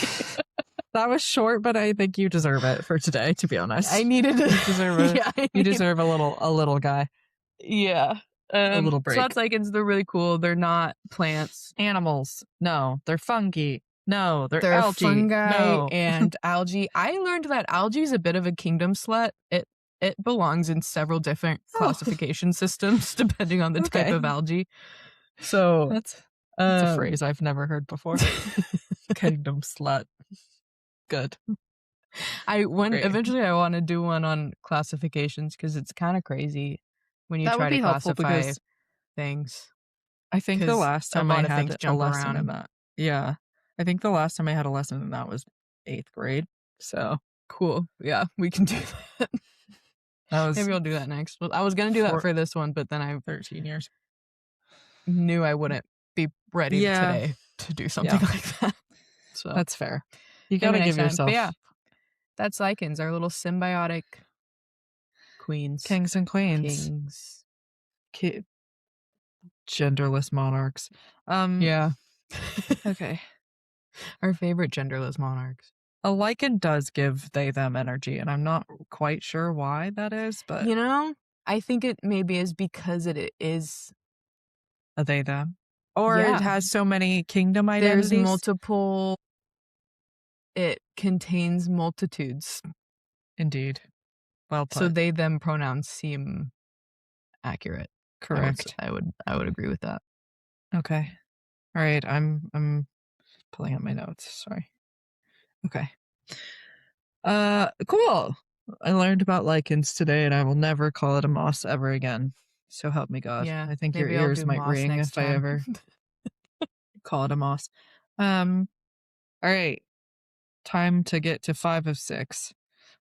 That was short, but I think you deserve it for today, to be honest. I needed it. You deserve it. Yeah, you deserve a little guy. Yeah. A little break. So that's lichens. They're really cool. They're not plants. Animals. No. They're fungi. No. They're algae. Fungi no. and algae. I learned that algae is a bit of a kingdom slut. It belongs in several different classification systems depending on the type of algae. So that's a phrase I've never heard before. Kingdom slut. Good. Eventually I want to do one on classifications because it's kind of crazy when you try to classify things. I think the last time I had a lesson in that. Yeah. I think the last time I had a lesson in that was 8th grade. So cool. Yeah, we can do that. Maybe we'll do that next. Well, I was gonna do that for this one, but then I 13 years knew I wouldn't be ready today to do something like that. So that's fair. You gotta give yourself. But yeah, that's lichens, our little symbiotic queens, kings and queens, genderless monarchs. Yeah. Okay. Our favorite genderless monarchs. A lichen does give they them energy, and I'm not quite sure why that is, but I think it maybe is because it is a they them, or it has so many kingdom identities. There's multiple. It contains multitudes. Indeed. Well put. So they them pronouns seem accurate. Correct. I would agree with that. Okay. All right. I'm pulling up my notes. Sorry. Okay. Cool. I learned about lichens today, and I will never call it a moss ever again. So help me God. Yeah, I think your ears might ring if I ever call it a moss. All right. Time to get to 5 of 6.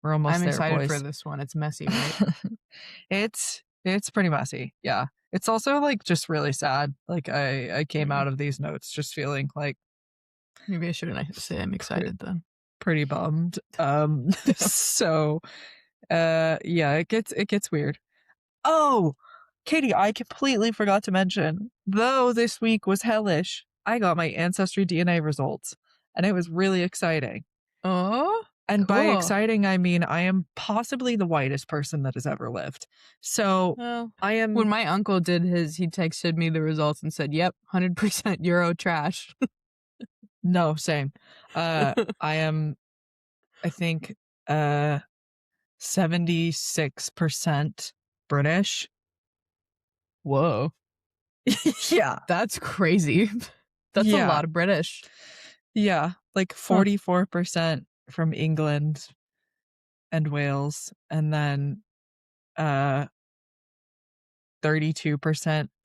We're almost there, boys. I'm excited for this one. It's messy, right? It's pretty messy. Yeah. It's also like just really sad. Like I came out of these notes just feeling like maybe I shouldn't say I'm excited then. Pretty bummed. So yeah, it gets weird. Oh, Katie, I completely forgot to mention, though this week was hellish, I got my ancestry DNA results, and it was really exciting. Oh, and cool. By exciting, I mean I am possibly the whitest person that has ever lived. So I am. When my uncle did his, he texted me the results and said, "Yep, 100% Euro trash." No, same. I am. I think 76% British. Whoa. Yeah. That's crazy. That's a lot of British. Yeah. Like 44% from England and Wales, and then 32%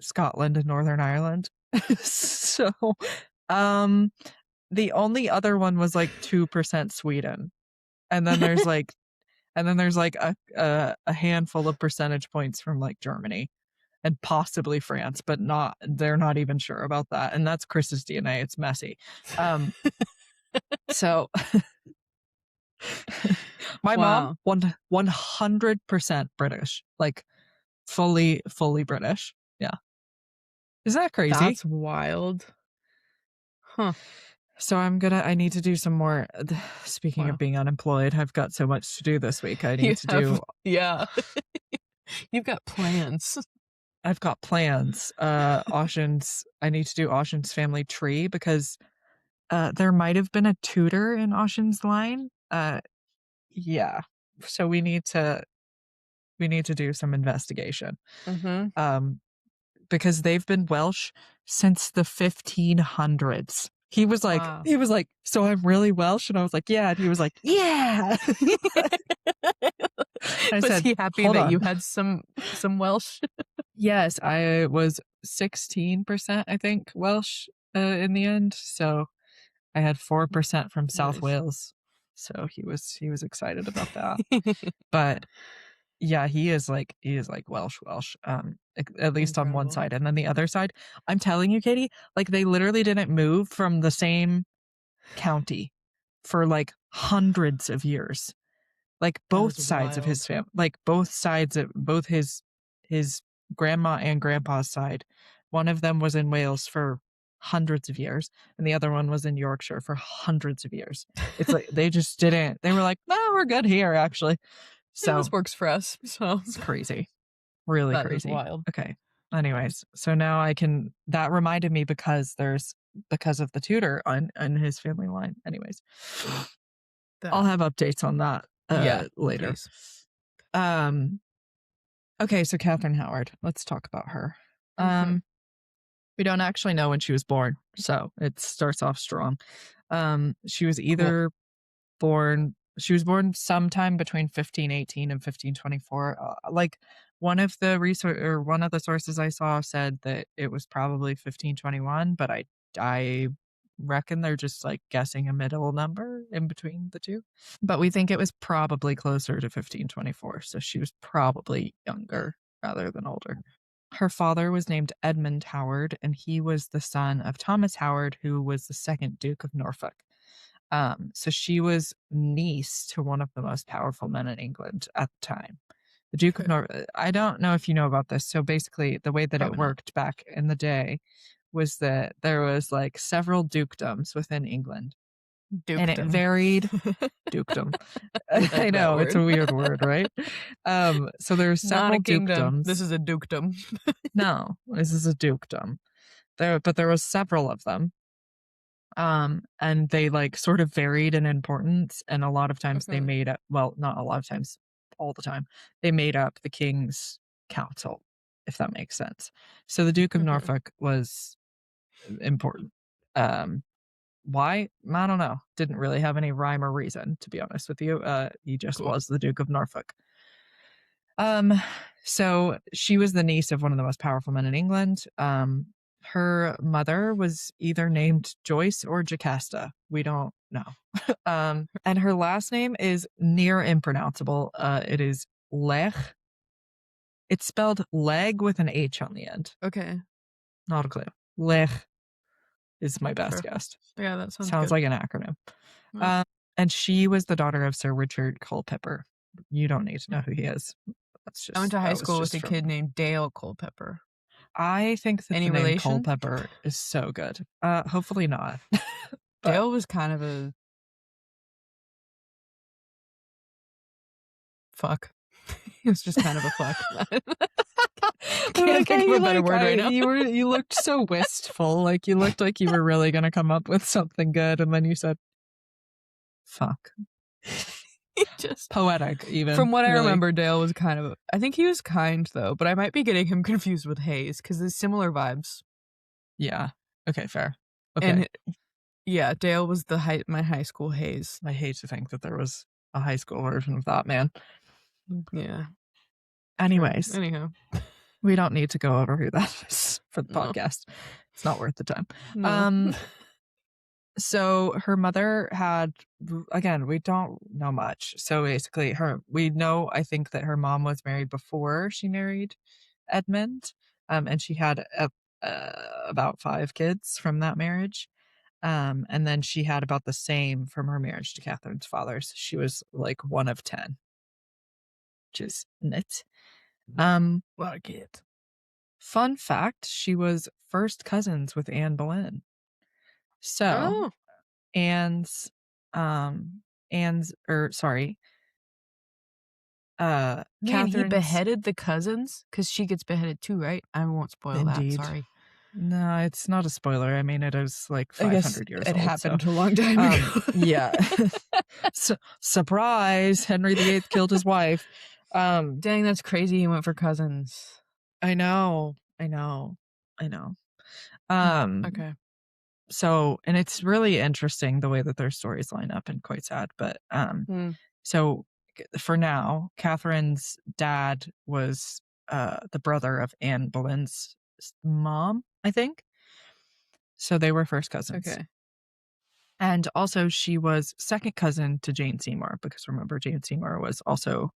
Scotland and Northern Ireland. So the only other one was like 2% Sweden. And then there's like a handful of percentage points from like Germany and possibly France, but they're not even sure about that. And that's Chris's DNA. It's messy. So my mom, 100% British, like fully British. Yeah. Isn't that crazy? That's wild. Huh. So I need to do some more. Speaking of being unemployed, I've got so much to do this week. I need to do. Yeah. You've got plans. I've got plans. Ocean's. I need to do Ocean's family tree because there might have been a Tudor in Ocean's line. Yeah. So we need to do some investigation. because they've been Welsh since the 1500s. He was like, so I'm really Welsh? And I was like, yeah. And he was like, yeah. Was he happy that you had some Welsh? Yes, I was 16%, I think, Welsh in the end. So I had 4% from South Wales. So he was excited about that. But yeah, he is like Welsh, at least on one side. And then the other side, I'm telling you, Katie, like they literally didn't move from the same county for like hundreds of years. Like both sides of his family, like both sides of both his grandma and grandpa's side. One of them was in Wales for hundreds of years, and the other one was in Yorkshire for hundreds of years. It's like they just didn't. They were like, "No, we're good here, actually." So this works for us. So it's crazy, really that crazy. Is wild. Okay. Anyways, so now I can. That reminded me because of the Tudor on his family line. Anyways, I'll have updates on that later. Please. Okay, so Catherine Howard. Let's talk about her. We don't actually know when she was born, so it starts off strong. She was either born sometime between 1518 and 1524. Like one of the sources I saw said that it was probably 1521, but I reckon they're just like guessing a middle number in between the two. But we think it was probably closer to 1524, so she was probably younger rather than older. Her father was named Edmund Howard, and he was the son of Thomas Howard, who was the second Duke of Norfolk. So she was niece to one of the most powerful men in England at the time. The Duke of Norfolk. I don't know if you know about this. So basically, the way that it worked back in the day was that there was like several dukedoms within England. And it varied. Dukedom. I know, it's a weird word, right? So there's several dukedoms. This is a dukedom. No, this is a dukedom. But there was several of them. And they like sort of varied in importance, and a lot of times they made up, well, not a lot of times, all the time, they made up the king's council, if that makes sense. So the Duke of Norfolk was important. Why? I don't know. Didn't really have any rhyme or reason, to be honest with you. He just was the Duke of Norfolk. So she was the niece of one of the most powerful men in England. Her mother was either named Joyce or Jocasta. We don't know. And her last name is near impronounceable. It is Lech. It's spelled leg with an H on the end. Okay. Not a clue. Lech is my best guess. Yeah, that sounds like an acronym. Mm. And she was the daughter of Sir Richard Culpeper. You don't need to know who he is. That's just, I went to high school with a kid named Dale Culpeper. I think that Any the name relation? Culpeper is so good. Hopefully not. Dale was kind of a fuck. He was just kind of a fuck. Can't think of a better word right now. You looked so wistful. Like you looked like you were really going to come up with something good, and then you said, "Fuck." Just poetic, even. From what I remember, Dale was kind of. I think he was kind though, but I might be getting him confused with Hayes because there's similar vibes. Yeah. Okay. Fair. Okay. And yeah, Dale was my high school Hayes. I hate to think that there was a high school version of that man. Yeah. Anyways. True. Anyhow. We don't need to go over who that is for the podcast. It's not worth the time. No. So her mother had, again, we don't know much. So basically we know, I think that her mom was married before she married Edmund. And she had about 5 kids from that marriage. And then she had about the same from her marriage to Catherine's father. So she was like one of 10, which is nuts. A lot of kids. Fun fact, she was first cousins with Anne Boleyn. So Catherine, he beheaded the cousins because she gets beheaded too, right? I won't spoil that. Sorry. No, it's not a spoiler. I mean, it was like 500 years old. It happened a long time ago. Yeah. Surprise! Henry VIII killed his wife. Dang, that's crazy. He went for cousins. I know. I know. Okay. So, and it's really interesting the way that their stories line up and quite sad, but so for now, Catherine's dad was the brother of Anne Boleyn's mom, I think. So they were first cousins. Okay. And also she was second cousin to Jane Seymour, because remember Jane Seymour was also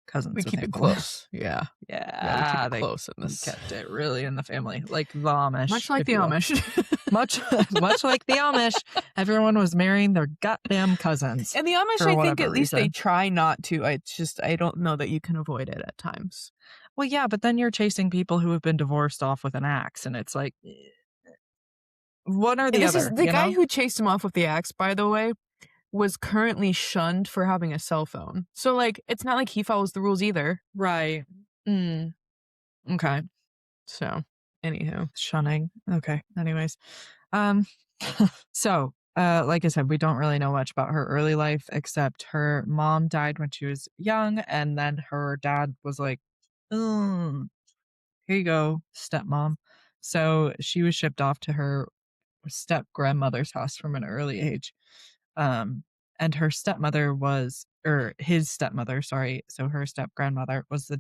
cousins We with keep Anne it Boleyn. close. Yeah. Yeah, we keep it they close in this. kept it really in the family, like the Amish. Much like the Amish. much like the Amish, everyone was marrying their goddamn cousins. And the Amish, I think at least they try not to. I don't know that you can avoid it at times. Well, yeah, but then you're chasing people who have been divorced off with an axe, and it's like one or the other. The guy who chased him off with the axe, by the way, was currently shunned for having a cell phone. So, like, it's not like he follows the rules either. Right. Okay. So, anywho. Shunning. Okay. Anyways. So, like I said, we don't really know much about her early life, except her mom died when she was young, and then her dad was like, here you go, stepmom. So she was shipped off to her step grandmother's house from an early age. And her stepmother was, or his stepmother, sorry. So her step grandmother was the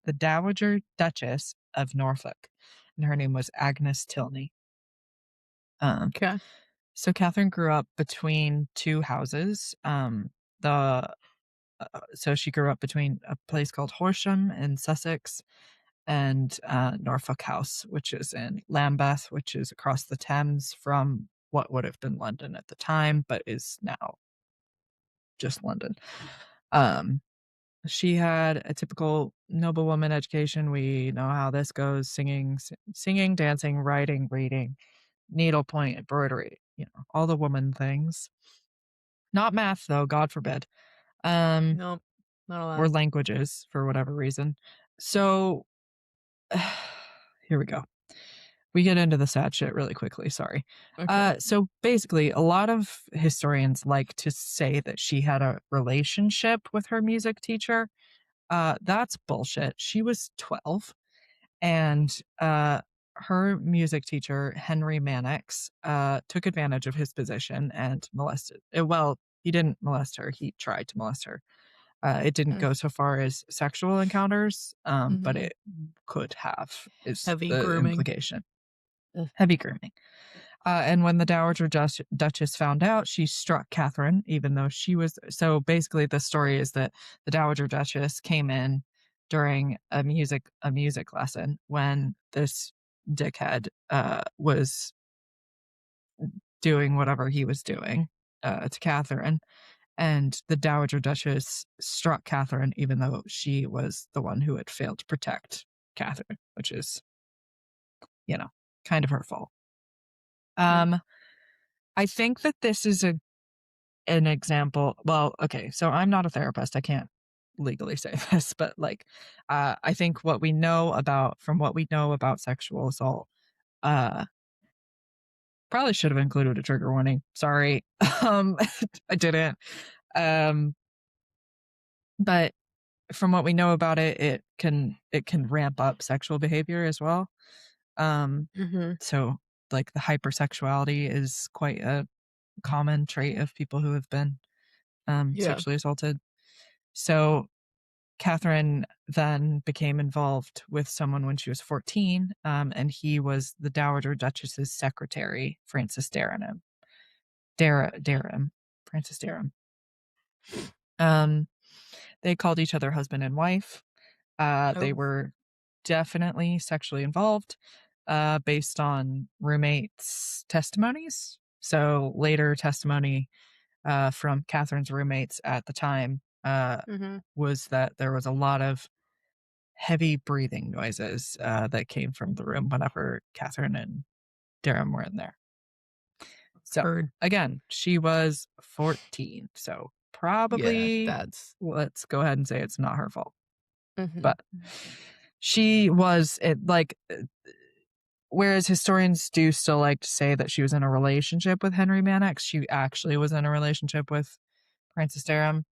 the Dowager Duchess of Norfolk, and her name was Agnes Tilney. Okay. So Catherine grew up between two houses. So she grew up between a place called Horsham in Sussex and Norfolk House, which is in Lambeth, which is across the Thames from what would have been London at the time, but is now just London. She had a typical noblewoman education. We know how this goes: singing, dancing, writing, reading, needlepoint, embroidery, all the woman things. Not math, though, God forbid. Nope, not allowed. Or languages for whatever reason. So here we go. We get into the sad shit really quickly. Sorry. Okay. So basically, a lot of historians like to say that she had a relationship with her music teacher. That's bullshit. She was 12, and her music teacher, Henry Mannix, took advantage of his position and molested. Well, he didn't molest her. He tried to molest her. It didn't go so far as sexual encounters, but it could have, is Heavy the grooming. implication. Heavy grooming. And when the Dowager Duchess found out, she struck Catherine, even though she was. So basically, the story is that the Dowager Duchess came in during a music lesson when this dickhead was doing whatever he was doing to Catherine. And the Dowager Duchess struck Catherine, even though she was the one who had failed to protect Catherine, which is, kind of her fault. I think that this is an example. Well, okay, so I'm not a therapist. I can't legally say this, but I think from what we know about sexual assault, probably should have included a trigger warning. Sorry. I didn't. But from what we know about it, it can ramp up sexual behavior as well. So the hypersexuality is quite a common trait of people who have been sexually assaulted. So Catherine then became involved with someone when she was 14, and he was the Dowager Duchess's secretary, Francis Dereham. Francis Dereham. They called each other husband and wife. They were definitely sexually involved, based on roommates' testimonies. So later testimony from Catherine's roommates at the time was that there was a lot of heavy breathing noises that came from the room whenever Catherine and Dereham were in there. So again, she was 14, so probably let's go ahead and say it's not her fault. But she was whereas historians do still like to say that she was in a relationship with Henry Mannix, she actually was in a relationship with Francis Dereham.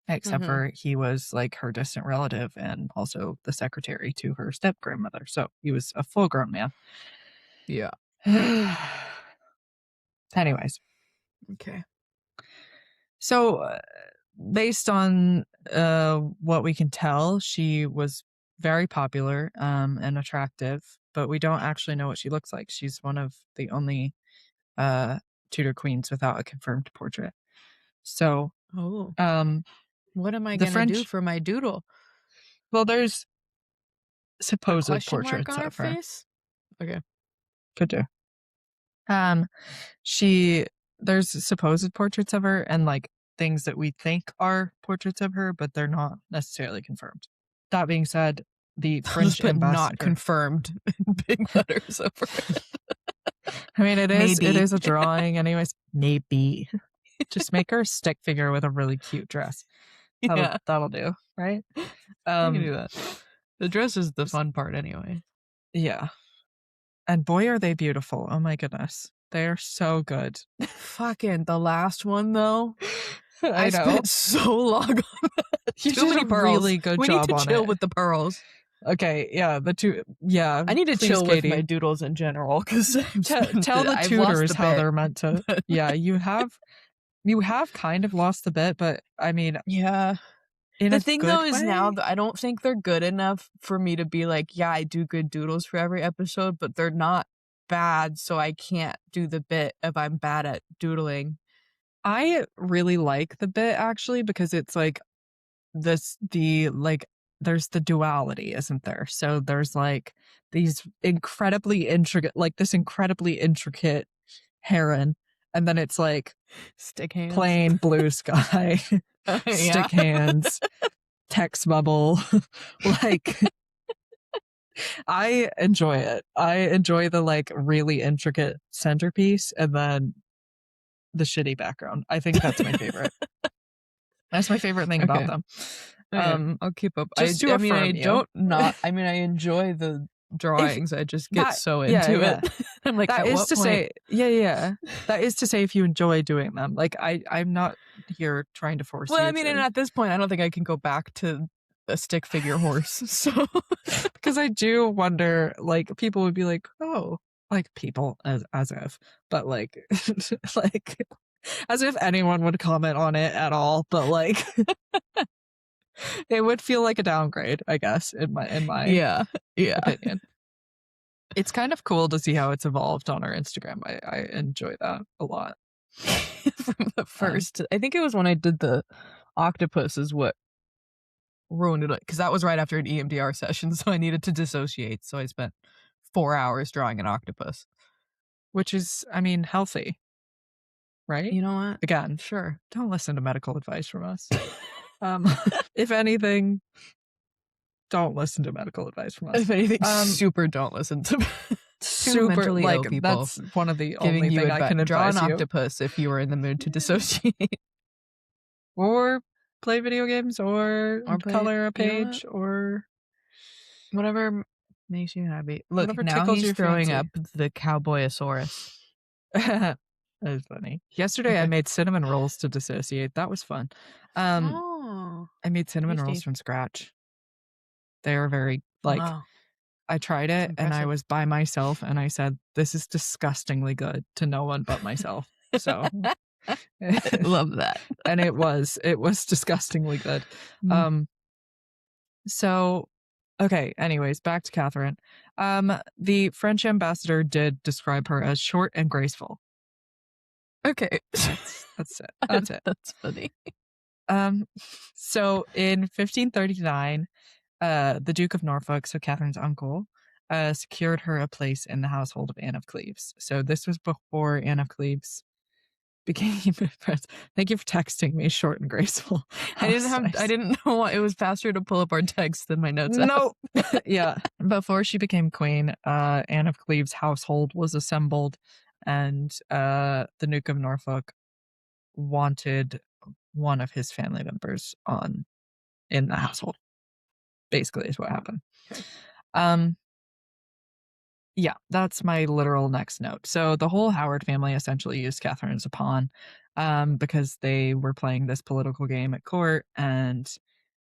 except for he was like her distant relative and also the secretary to her step grandmother. So he was a full grown man. Yeah. Anyways. Okay. So based on what we can tell, she was very popular and attractive, but we don't actually know what she looks like. She's one of the only Tudor queens without a confirmed portrait. So, what am I going to do for my doodle? Well, there's supposed question portraits mark on of her her. face? Okay. Could do. There's supposed portraits of her and like things that we think are portraits of her, but they're not necessarily confirmed. That being said, the French ambassador not confirmed in big letters over it. I mean, it is a drawing anyways. Maybe. Just make her a stick figure with a really cute dress. That'll do, right? I can do that. The dress is the fun part anyway. Yeah. And boy, are they beautiful. Oh my goodness. They are so good. Fucking the last one though. I spent so long on that. You did a really good job on it. We need to chill with the pearls. Okay, yeah, the two, yeah. I need to chill with my doodles in general because tell the tutors how they're meant to. Yeah, you have kind of lost the bit, but I mean, yeah. The thing though is now that I don't think they're good enough for me to be like, yeah, I do good doodles for every episode, but they're not bad, so I can't do the bit if I'm bad at doodling. I really like the bit actually because it's like there's the duality, isn't there? So there's like these incredibly intricate heron, and then it's like stick hands, plain blue sky, stick hands, text bubble. Like, I enjoy it. I enjoy the like really intricate centerpiece and then the shitty background. I think that's my favorite. That's my favorite thing about them. I'll keep up. I enjoy the drawings. I just get so into it. I'm like, that is to say, that is to say, if you enjoy doing them, like I'm not here trying to force you. Well, I mean, and at this point, I don't think I can go back to a stick figure horse. So, because I do wonder, like, people would be like, oh, like people as if, but like, like. As if anyone would comment on it at all, but like it would feel like a downgrade, I guess, in my opinion. It's kind of cool to see how it's evolved on our Instagram. I enjoy that a lot. From the first, I think it was when I did the octopus is what ruined it, because that was right after an EMDR session, so I needed to dissociate. So I spent 4 hours drawing an octopus, which is, I mean, healthy. Right? You know what? Again, sure. Don't listen to medical advice from us. If anything, don't listen to medical advice from us. If anything, super don't listen to super mentally ill people. That's one of the only things I can advise you. Draw an octopus if you are in the mood to dissociate. Or play video games or color a page or whatever makes you happy. Look, now he's throwing up the cowboyosaurus. That is funny. Yesterday I made cinnamon rolls to dissociate. That was fun. I made cinnamon rolls from scratch. They were very I tried it and I was by myself and I said, this is disgustingly good to no one but myself. So love that. And it was disgustingly good. So okay, anyways, back to Catherine. The French ambassador did describe her as short and graceful. Okay. That's it. That's it. That's funny. So in 1539, the Duke of Norfolk, so Catherine's uncle, secured her a place in the household of Anne of Cleves. So this was before Anne of Cleves became friends. Thank you for texting me short and graceful. I didn't know what it was faster to pull up our text than my notes. No. Yeah. Before she became queen, Anne of Cleves' household was assembled. And the Duke of Norfolk wanted one of his family members in the household. Basically, is what happened. Okay. Yeah, that's my literal next note. So the whole Howard family essentially used Catherine as a pawn. because they were playing this political game at court, and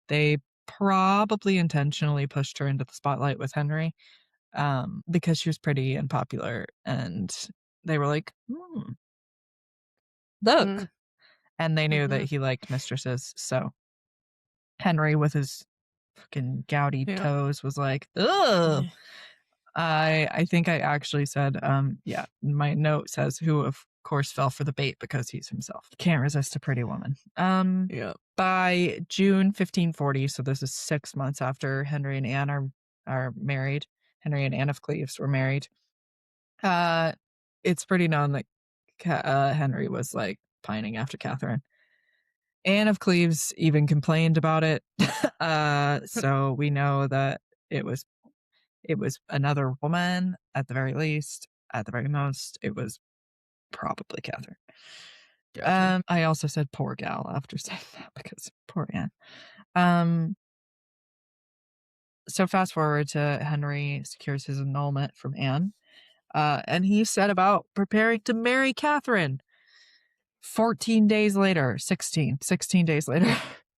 they probably intentionally pushed her into the spotlight with Henry, because she was pretty and popular, and they were like, look. And they knew that he liked mistresses, so Henry, with his fucking gouty toes, was like, ugh. I think I actually said, my note says, who of course fell for the bait because he's himself. Can't resist a pretty woman. By June 1540, so this is 6 months after Henry and Anne are married. Henry and Anne of Cleves were married. It's pretty known that Henry was like pining after Catherine. Anne of Cleves even complained about it. So we know that it was another woman at the very least. At the very most, it was probably Catherine. Gotcha. I also said poor gal after saying that because poor Anne. So fast forward to Henry secures his annulment from Anne, and he set about preparing to marry Catherine. 16 days later.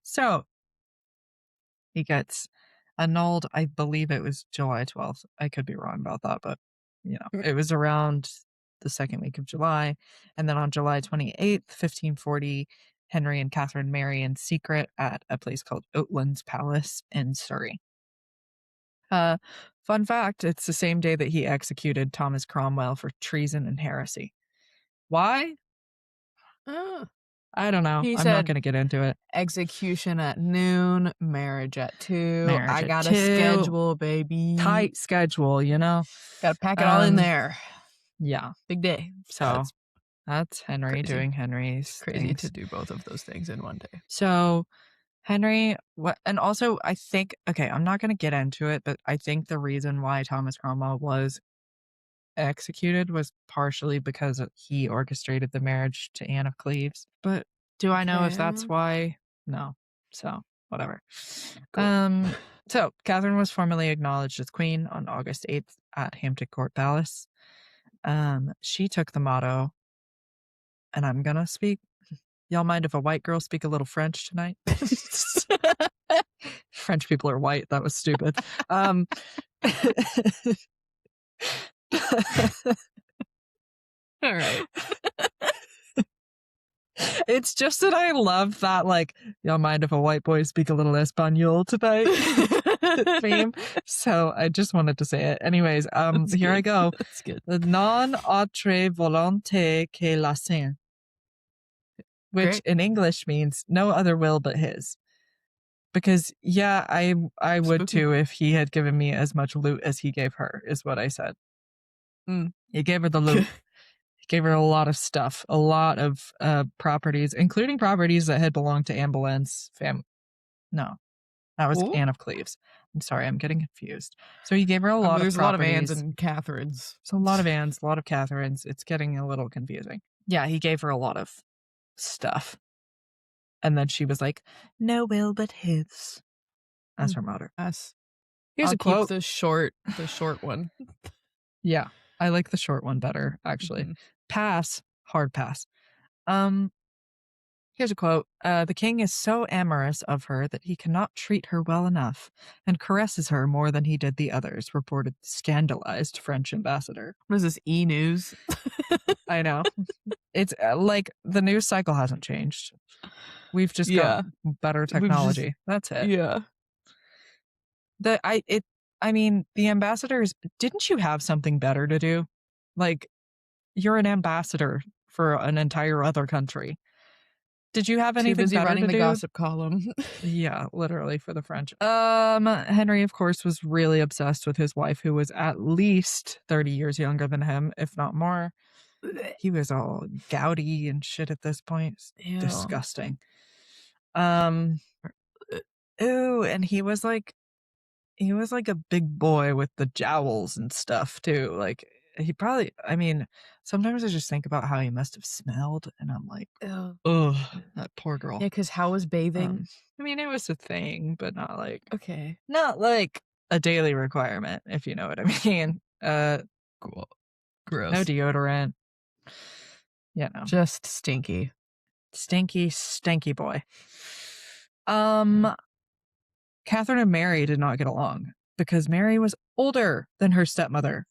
So he gets annulled. I believe it was July 12th. I could be wrong about that, but it was around the second week of July. And then on July 28th, 1540, Henry and Catherine marry in secret at a place called Oatlands Palace in Surrey. Fun fact, it's the same day that he executed Thomas Cromwell for treason and heresy. Why? I don't know. I'm not going to get into it. Execution at noon, marriage at 2. I got a schedule, baby. Tight schedule, Gotta pack it all in there. Yeah. Big day. So that's Henry doing Henry's crazy things. To do both of those things in one day. So Henry, and also I think, okay, I'm not going to get into it, but I think the reason why Thomas Cromwell was executed was partially because he orchestrated the marriage to Anne of Cleves. But do I know if that's why? No. So whatever. Cool. So Catherine was formally acknowledged as queen on August 8th at Hampton Court Palace. She took the motto, and I'm gonna speak. Y'all mind if a white girl speak a little French tonight? French people are white. That was stupid. All right. It's just that I love that, like, y'all mind if a white boy speak a little Espanol tonight theme. So I just wanted to say it. Anyways, here I go. That's good. Non autre volonté que la sienne, which in English means no other will but his. Because I would too if he had given me as much loot as he gave her, is what I said. He gave her the loot. He gave her a lot of stuff, a lot of properties, including properties that had belonged to Anne Boleyn's family. No, that was Anne of Cleves. I'm sorry, I'm getting confused. So he gave her a lot of properties. There's a lot of Annes and Catherines. So a lot of Annes, a lot of Catherines. It's getting a little confusing. Yeah, he gave her a lot of stuff. And then she was like, no will but his. That's her motto. Here's a quote. Keep the short one. Yeah, I like the short one better, actually. Pass, hard pass. Here's a quote. The king is so amorous of her that he cannot treat her well enough and caresses her more than he did the others, reported scandalized French ambassador. What is this, E-News? I know. It's like the news cycle hasn't changed. We've just got better technology. That's it. Yeah. I mean, the ambassadors, didn't you have something better to do? Like, you're an ambassador for an entire other country. Did you have anything better running to the do? gossip column. Yeah, literally for the French. Henry, of course, was really obsessed with his wife, who was at least 30 years younger than him, if not more. He was all gouty and shit at this point. Disgusting. And he was like a big boy with the jowls and stuff too. Like, he probably, I mean, sometimes I just think about how he must have smelled, and I'm like, ugh, that poor girl. Yeah, because how was bathing? I mean, it was a thing, but not like a daily requirement, if you know what I mean. Cool. Gross. No deodorant. Yeah, no. Just stinky. Stinky, stinky boy. Catherine and Mary did not get along because Mary was older than her stepmother.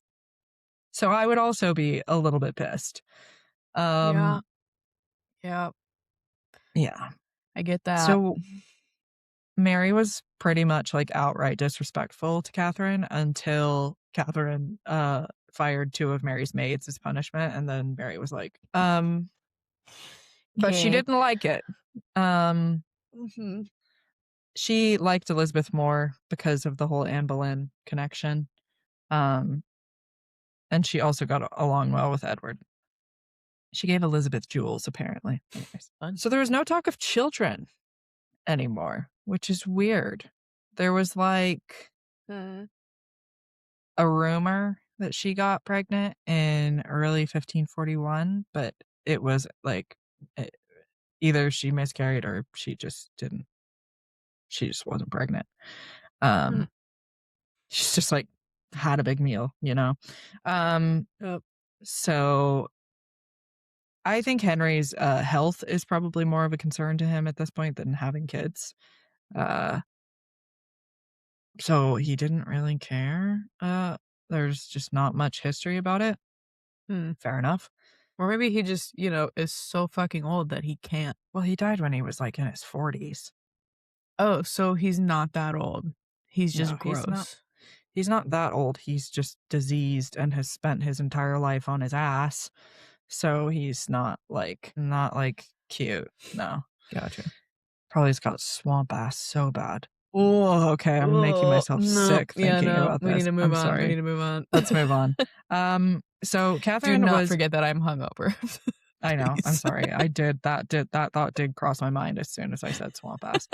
So I would also be a little bit pissed. Yeah. Yeah. I get that. So Mary was pretty much like outright disrespectful to Catherine until Catherine fired 2 of Mary's maids as punishment, and then Mary was like, but she didn't like it. She liked Elizabeth more because of the whole Anne Boleyn connection. And she also got along well with Edward. She gave Elizabeth jewels, apparently. Anyways. So there was no talk of children anymore, which is weird. There was like a rumor that she got pregnant in early 1541, but it was like either she miscarried or she just wasn't pregnant. She's just like had a big meal, you know? So I think Henry's health is probably more of a concern to him at this point than having kids. So he didn't really care. There's just not much history about it. Fair enough. Or maybe he just, is so fucking old that he can't. Well, he died when he was like in his 40s. Oh, so he's not that old. He's just gross. He's not that old. He's just diseased and has spent his entire life on his ass. So he's not like cute. No. Gotcha. Probably has got swamp ass so bad. Oh, okay. I'm making myself sick thinking about this. We need to move I'm on. sorry. We need to move on. Let's move on. So Catherine Do not forget that I'm hungover. I know. I'm sorry. I did. That thought did cross my mind as soon as I said swamp ass.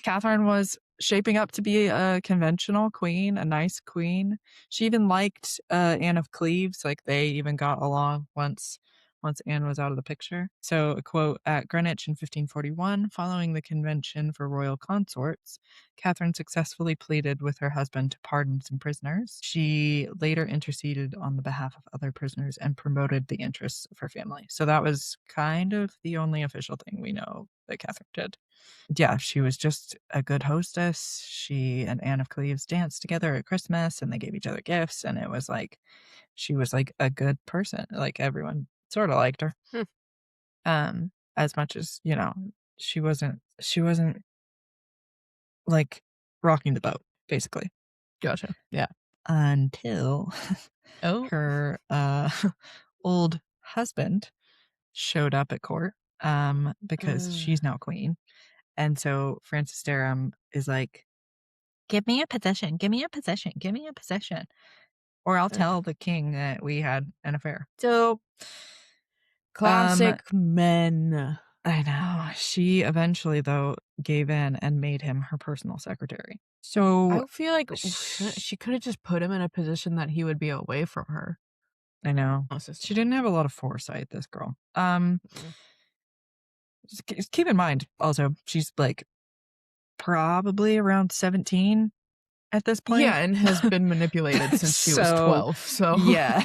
Catherine was shaping up to be a conventional queen, a nice queen. She even liked Anne of Cleves. Like they even got along once Anne was out of the picture. So a quote, at Greenwich in 1541, following the convention for royal consorts, Catherine successfully pleaded with her husband to pardon some prisoners. She later interceded on the behalf of other prisoners and promoted the interests of her family. So that was kind of the only official thing we know that Catherine did. Yeah, she was just a good hostess. She and Anne of Cleves danced together at Christmas and they gave each other gifts, and it was like she was like a good person. Like everyone sort of liked her. As much as, she wasn't like rocking the boat, basically. Gotcha. Yeah. Until her old husband showed up at court because she's now queen. And so Francis Derham is like, give me a position, give me a position, give me a position, or I'll tell the king that we had an affair. So classic men. I know. She eventually, though, gave in and made him her personal secretary. So I feel like she could have just put him in a position that he would be away from her. I know. She didn't have a lot of foresight, this girl. Just keep in mind, also, she's like probably around 17 at this point. Yeah, and has been manipulated since she was 12. So yeah,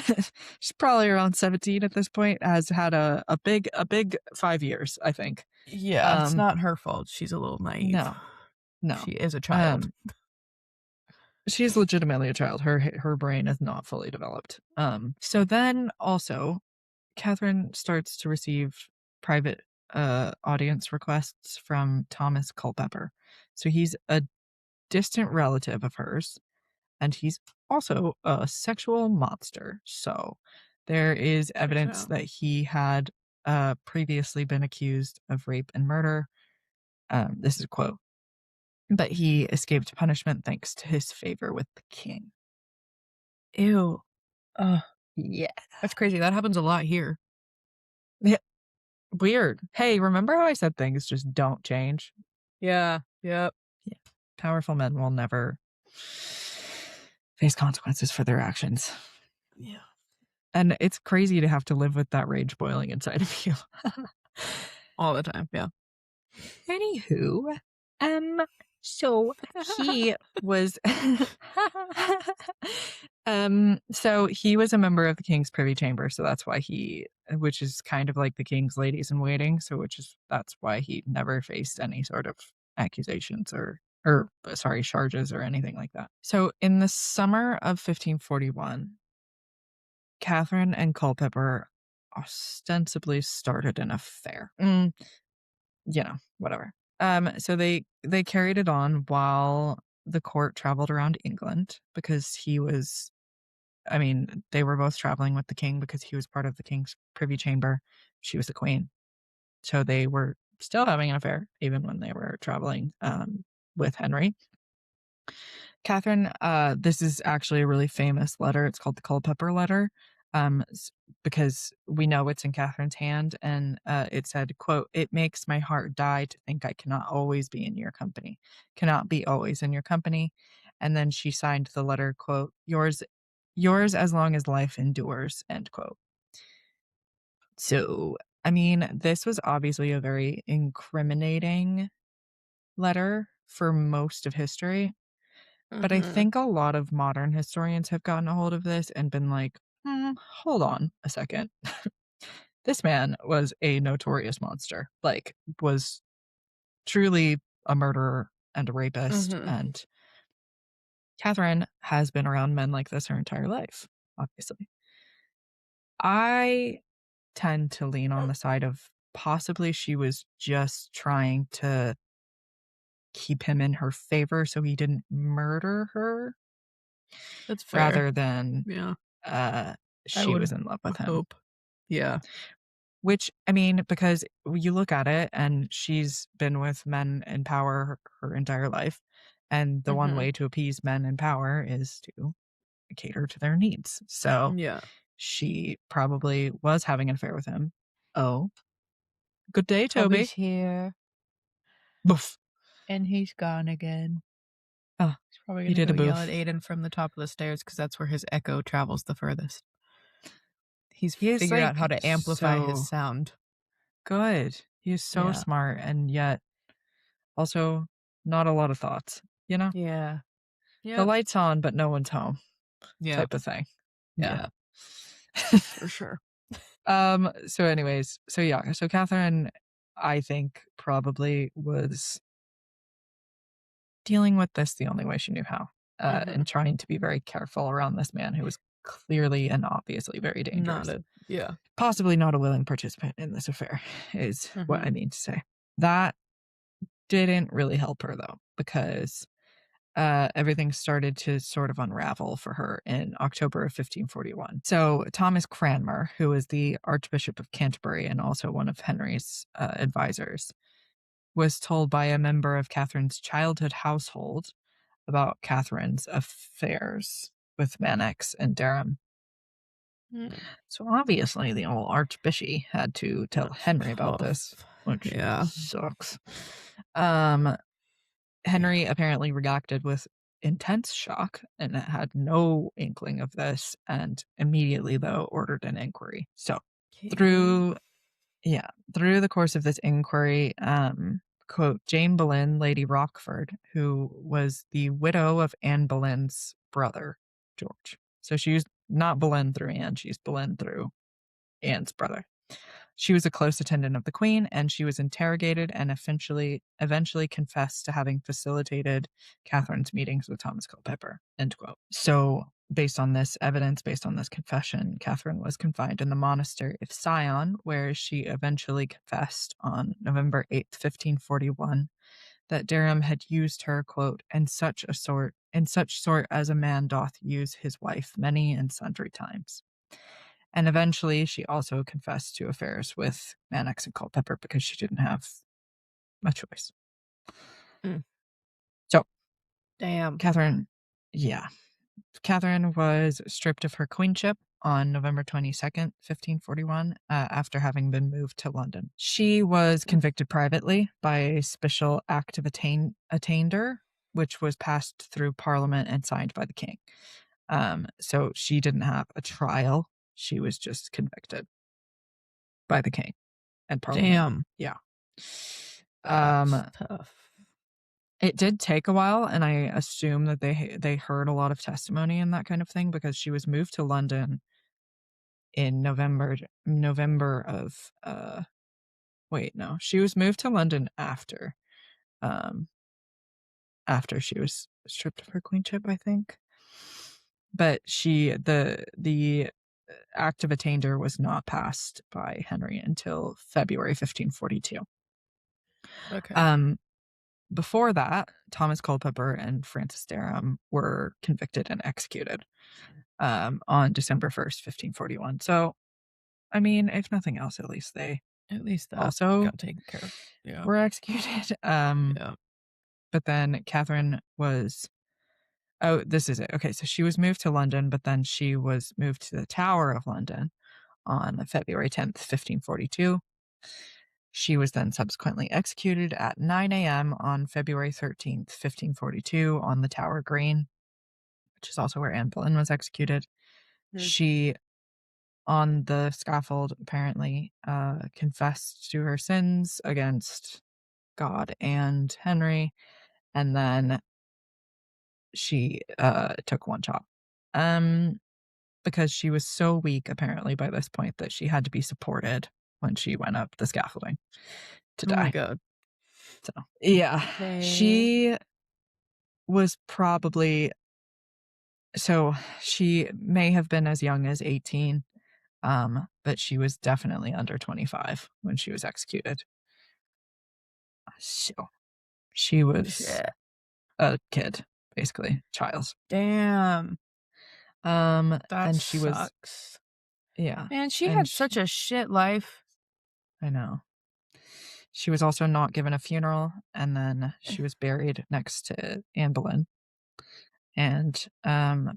she's probably around 17 at this point. Has had a big 5 years, I think. Yeah, it's not her fault. She's a little naive. No, she is a child. She's legitimately a child. Her brain is not fully developed. So then also, Catherine starts to receive private audience requests from Thomas Culpeper. So he's a distant relative of hers, and he's also a sexual monster. So there is evidence that he had previously been accused of rape and murder. This is a quote. But he escaped punishment thanks to his favor with the king. Ew. Yeah. That's crazy. That happens a lot here. Yeah. Weird. Hey, remember how I said things just don't change? Yeah. Yep. Yeah. Powerful men will never face consequences for their actions. Yeah. And it's crazy to have to live with that rage boiling inside of you. All the time, yeah. Anywho, So he was so he was a member of the King's Privy Chamber, so that's why which is kind of like the King's ladies in waiting, that's why he never faced any sort of accusations or charges or anything like that. So in the summer of 1541, Catherine and Culpeper ostensibly started an affair. Whatever. So they carried it on while the court traveled around England because they were both traveling with the king because he was part of the King's Privy Chamber. She was the queen. So they were still having an affair even when they were traveling with Henry. Catherine, this is actually a really famous letter. It's called the Culpeper letter, because we know it's in Catherine's hand, and it said, quote, "It makes my heart die to think I cannot always be in your company, cannot be always in your company." And then she signed the letter, quote, yours as long as life endures," end quote. So, this was obviously a very incriminating letter for most of history. But I think a lot of modern historians have gotten a hold of this and been like, hold on a second. This man was a notorious monster, was truly a murderer and a rapist. And Catherine has been around men like this her entire life, obviously. I tend to lean on the side of possibly she was just trying to keep him in her favor so he didn't murder her. That's fair. Rather than she was in love with him. Hope. Yeah. Which, because you look at it and she's been with men in power her entire life. And the one way to appease men in power is to cater to their needs. So she probably was having an affair with him. Oh. Good day, Toby. Toby's here. Boof. And he's gone again. Oh, he's probably going to go yell at Aiden from the top of the stairs because that's where his echo travels the furthest. He's figured out how to amplify his sound. Good. He is so smart, and yet also not a lot of thoughts, Yeah. The light's on, but no one's home. Type of thing. Yeah. For sure. So anyways, so Catherine, I think, probably was dealing with this the only way she knew how, and trying to be very careful around this man who was clearly and obviously very dangerous. Possibly not a willing participant in this affair is what I mean to say. That didn't really help her, though, because everything started to sort of unravel for her in October of 1541. So Thomas Cranmer, who was the Archbishop of Canterbury and also one of Henry's advisors, was told by a member of Catherine's childhood household about Catherine's affairs with Mannix and Derham. So obviously the old Archbishop had to tell Henry about this, which sucks. Henry apparently reacted with intense shock and had no inkling of this, and immediately, though, ordered an inquiry. So through the course of this inquiry, quote, Jane Boleyn, Lady Rochford, who was the widow of Anne Boleyn's brother, George. So she's not Boleyn through Anne, she's Boleyn through Anne's brother. She was a close attendant of the Queen, and she was interrogated and eventually confessed to having facilitated Catherine's meetings with Thomas Culpeper, end quote. So based on this evidence, based on this confession, Catherine was confined in the monastery of Sion, where she eventually confessed on November 8th, 1541, that Derham had used her, quote, in such sort as a man doth use his wife many and sundry times. And eventually she also confessed to affairs with Mannix and Culpeper because she didn't have a choice. So, damn. Catherine was stripped of her queenship on November 22nd, 1541, after having been moved to London. She was convicted privately by a special act of attainder, which was passed through Parliament and signed by the king. So she didn't have a trial. She was just convicted by the king and Parliament. Damn. Yeah. That's tough. It did take a while, and I assume that they heard a lot of testimony and that kind of thing, because she was moved to London in November of she was moved to London after she was stripped of her queenship, I think. But the Act of Attainder was not passed by Henry until February 1542. Okay. Before that, Thomas Culpeper and Francis Derham were convicted and executed on December 1st, 1541. So, I mean, if nothing else, at least that also got taken care of. Yeah. were executed. Yeah. But then Catherine was... Oh, this is it. Okay, so she was moved to London, but then she was moved to the Tower of London on February 10th, 1542. She was then subsequently executed at 9 a.m. on February 13th, 1542, on the Tower Green, which is also where Anne Boleyn was executed. She, on the scaffold, apparently confessed to her sins against God and Henry, and then she took one chop. Because she was so weak, apparently, by this point, that she had to be supported when she went up the scaffolding to die. Oh my God. So, yeah. She was probably... So, she may have been as young as 18, but she was definitely under 25 when she was executed. So, she was a kid, basically, child. Damn. That and she sucks. Yeah. Man, she had such a shit life. I know. She was also not given a funeral, and then she was buried next to Anne Boleyn, and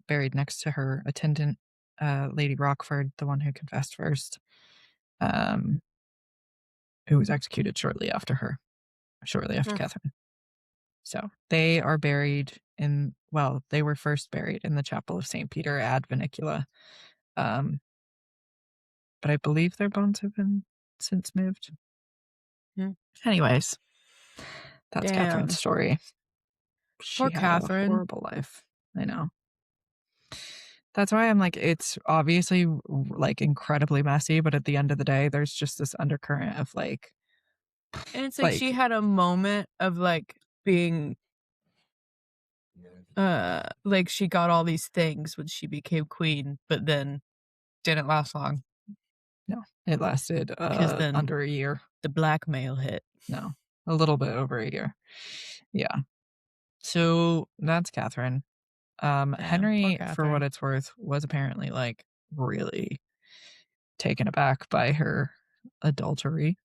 buried next to her attendant, Lady Rochford, the one who confessed first, who was executed shortly after Catherine. So they are buried they were first buried in the Chapel of St. Peter ad Vinicula, but I believe their bones have been since moved. Anyways, that's Catherine's story. She had a horrible life. I know. That's why I'm like, it's obviously like incredibly messy, but at the end of the day, there's just this undercurrent of like... And it's like she had a moment of like being like she got all these things when she became queen, but then didn't last long. No, it lasted under a year. The blackmail hit. No, a little bit over a year. Yeah. So that's Catherine. Henry, for what it's worth, was apparently like really taken aback by her adultery.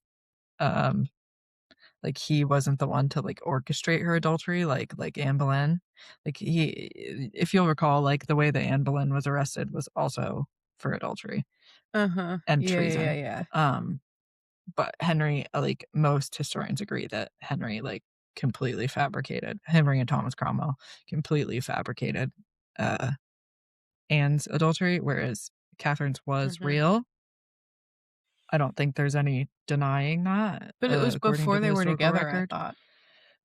Like he wasn't the one to like orchestrate her adultery, like Anne Boleyn. Like if you'll recall, like the way that Anne Boleyn was arrested was also for adultery. And treason. Yeah. But Henry, like most historians agree that Henry like completely fabricated, Henry and Thomas Cromwell completely fabricated Anne's adultery, whereas Catherine's was real. I don't think there's any denying that. But it was before they were together, I thought.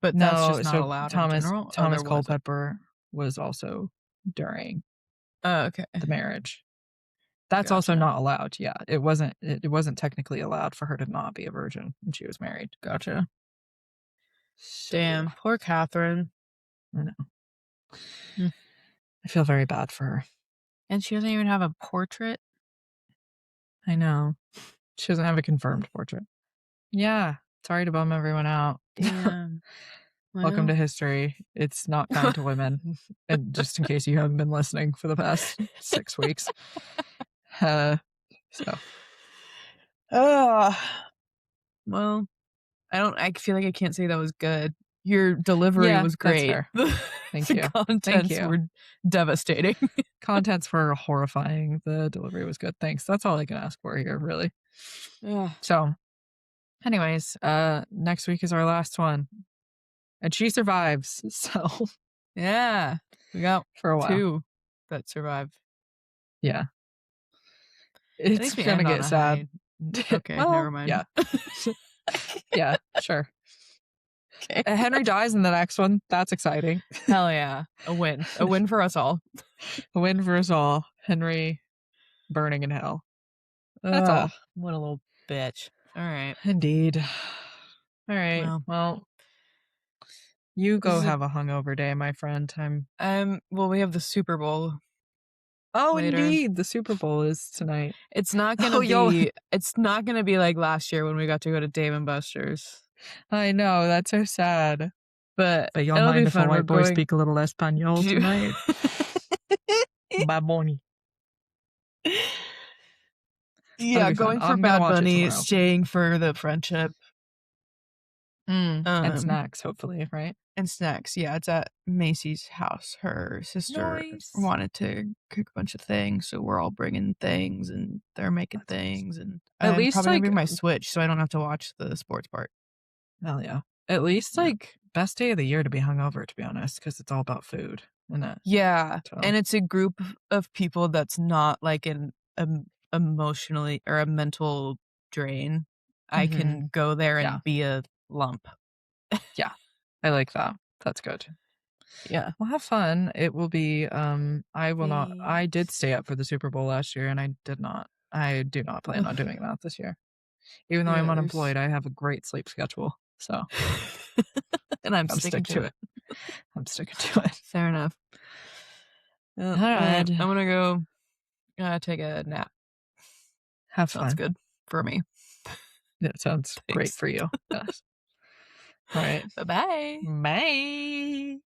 But that's just not allowed in general? Thomas Culpeper was also during the marriage. That's also not allowed. Yeah, it wasn't technically allowed for her to not be a virgin when she was married. Gotcha. So, damn, poor Catherine. I know. I feel very bad for her. And she doesn't even have a portrait? I know. She doesn't have a confirmed portrait. Yeah. Sorry to bum everyone out. Damn. Welcome to history. It's not kind to women. And just in case you haven't been listening for the past 6 weeks. Well, I feel like I can't say that was good. Your delivery was great. That's fair. Thank you. Contents were devastating. Contents were horrifying. The delivery was good. Thanks. That's all I can ask for here, really. Yeah. So, anyways, next week is our last one. And she survives. So, yeah. We got for a while. 2 that survived. Yeah. It's gonna get sad. Okay, well, never mind. Yeah. Yeah, sure. Okay. Henry dies in the next one. That's exciting. Hell yeah. A win. A win for us all. A win for us all. Henry burning in hell. That's all. What a little bitch. All right. Indeed. All right. Well, you go have a hungover day, my friend. Well, we have the Super Bowl. Oh, later. Indeed. The Super Bowl is tonight. It's not gonna be it's not gonna be like last year when we got to go to Dave and Buster's. I know, that's so sad. But you'll mind if a white boy speak a little Espanol tonight? Bad Bunny. Yeah, going for Bad Bunny, staying for the friendship. And snacks, hopefully, right? And snacks, yeah. It's at Macy's house. Her sister wanted to cook a bunch of things, so we're all bringing things, and they're making things. And at least probably gonna bring my Switch, so I don't have to watch the sports part. Hell yeah! At least best day of the year to be hungover, to be honest, because it's all about food, isn't it? Yeah, and it's a group of people that's not like an emotionally or a mental drain. I can go there and be a lump. Yeah, I like that. That's good. Yeah. Well, have fun. It will be I will not. I did stay up for the Super Bowl last year, and I do not plan on doing that this year. Even though I'm unemployed, I have a great sleep schedule. So and I'm sticking to it. I'm sticking to it. Fair enough. All right. I'm gonna go take a nap. Have fun. Sounds good for me. That sounds great for you. Yes. All right. Bye-bye. Bye.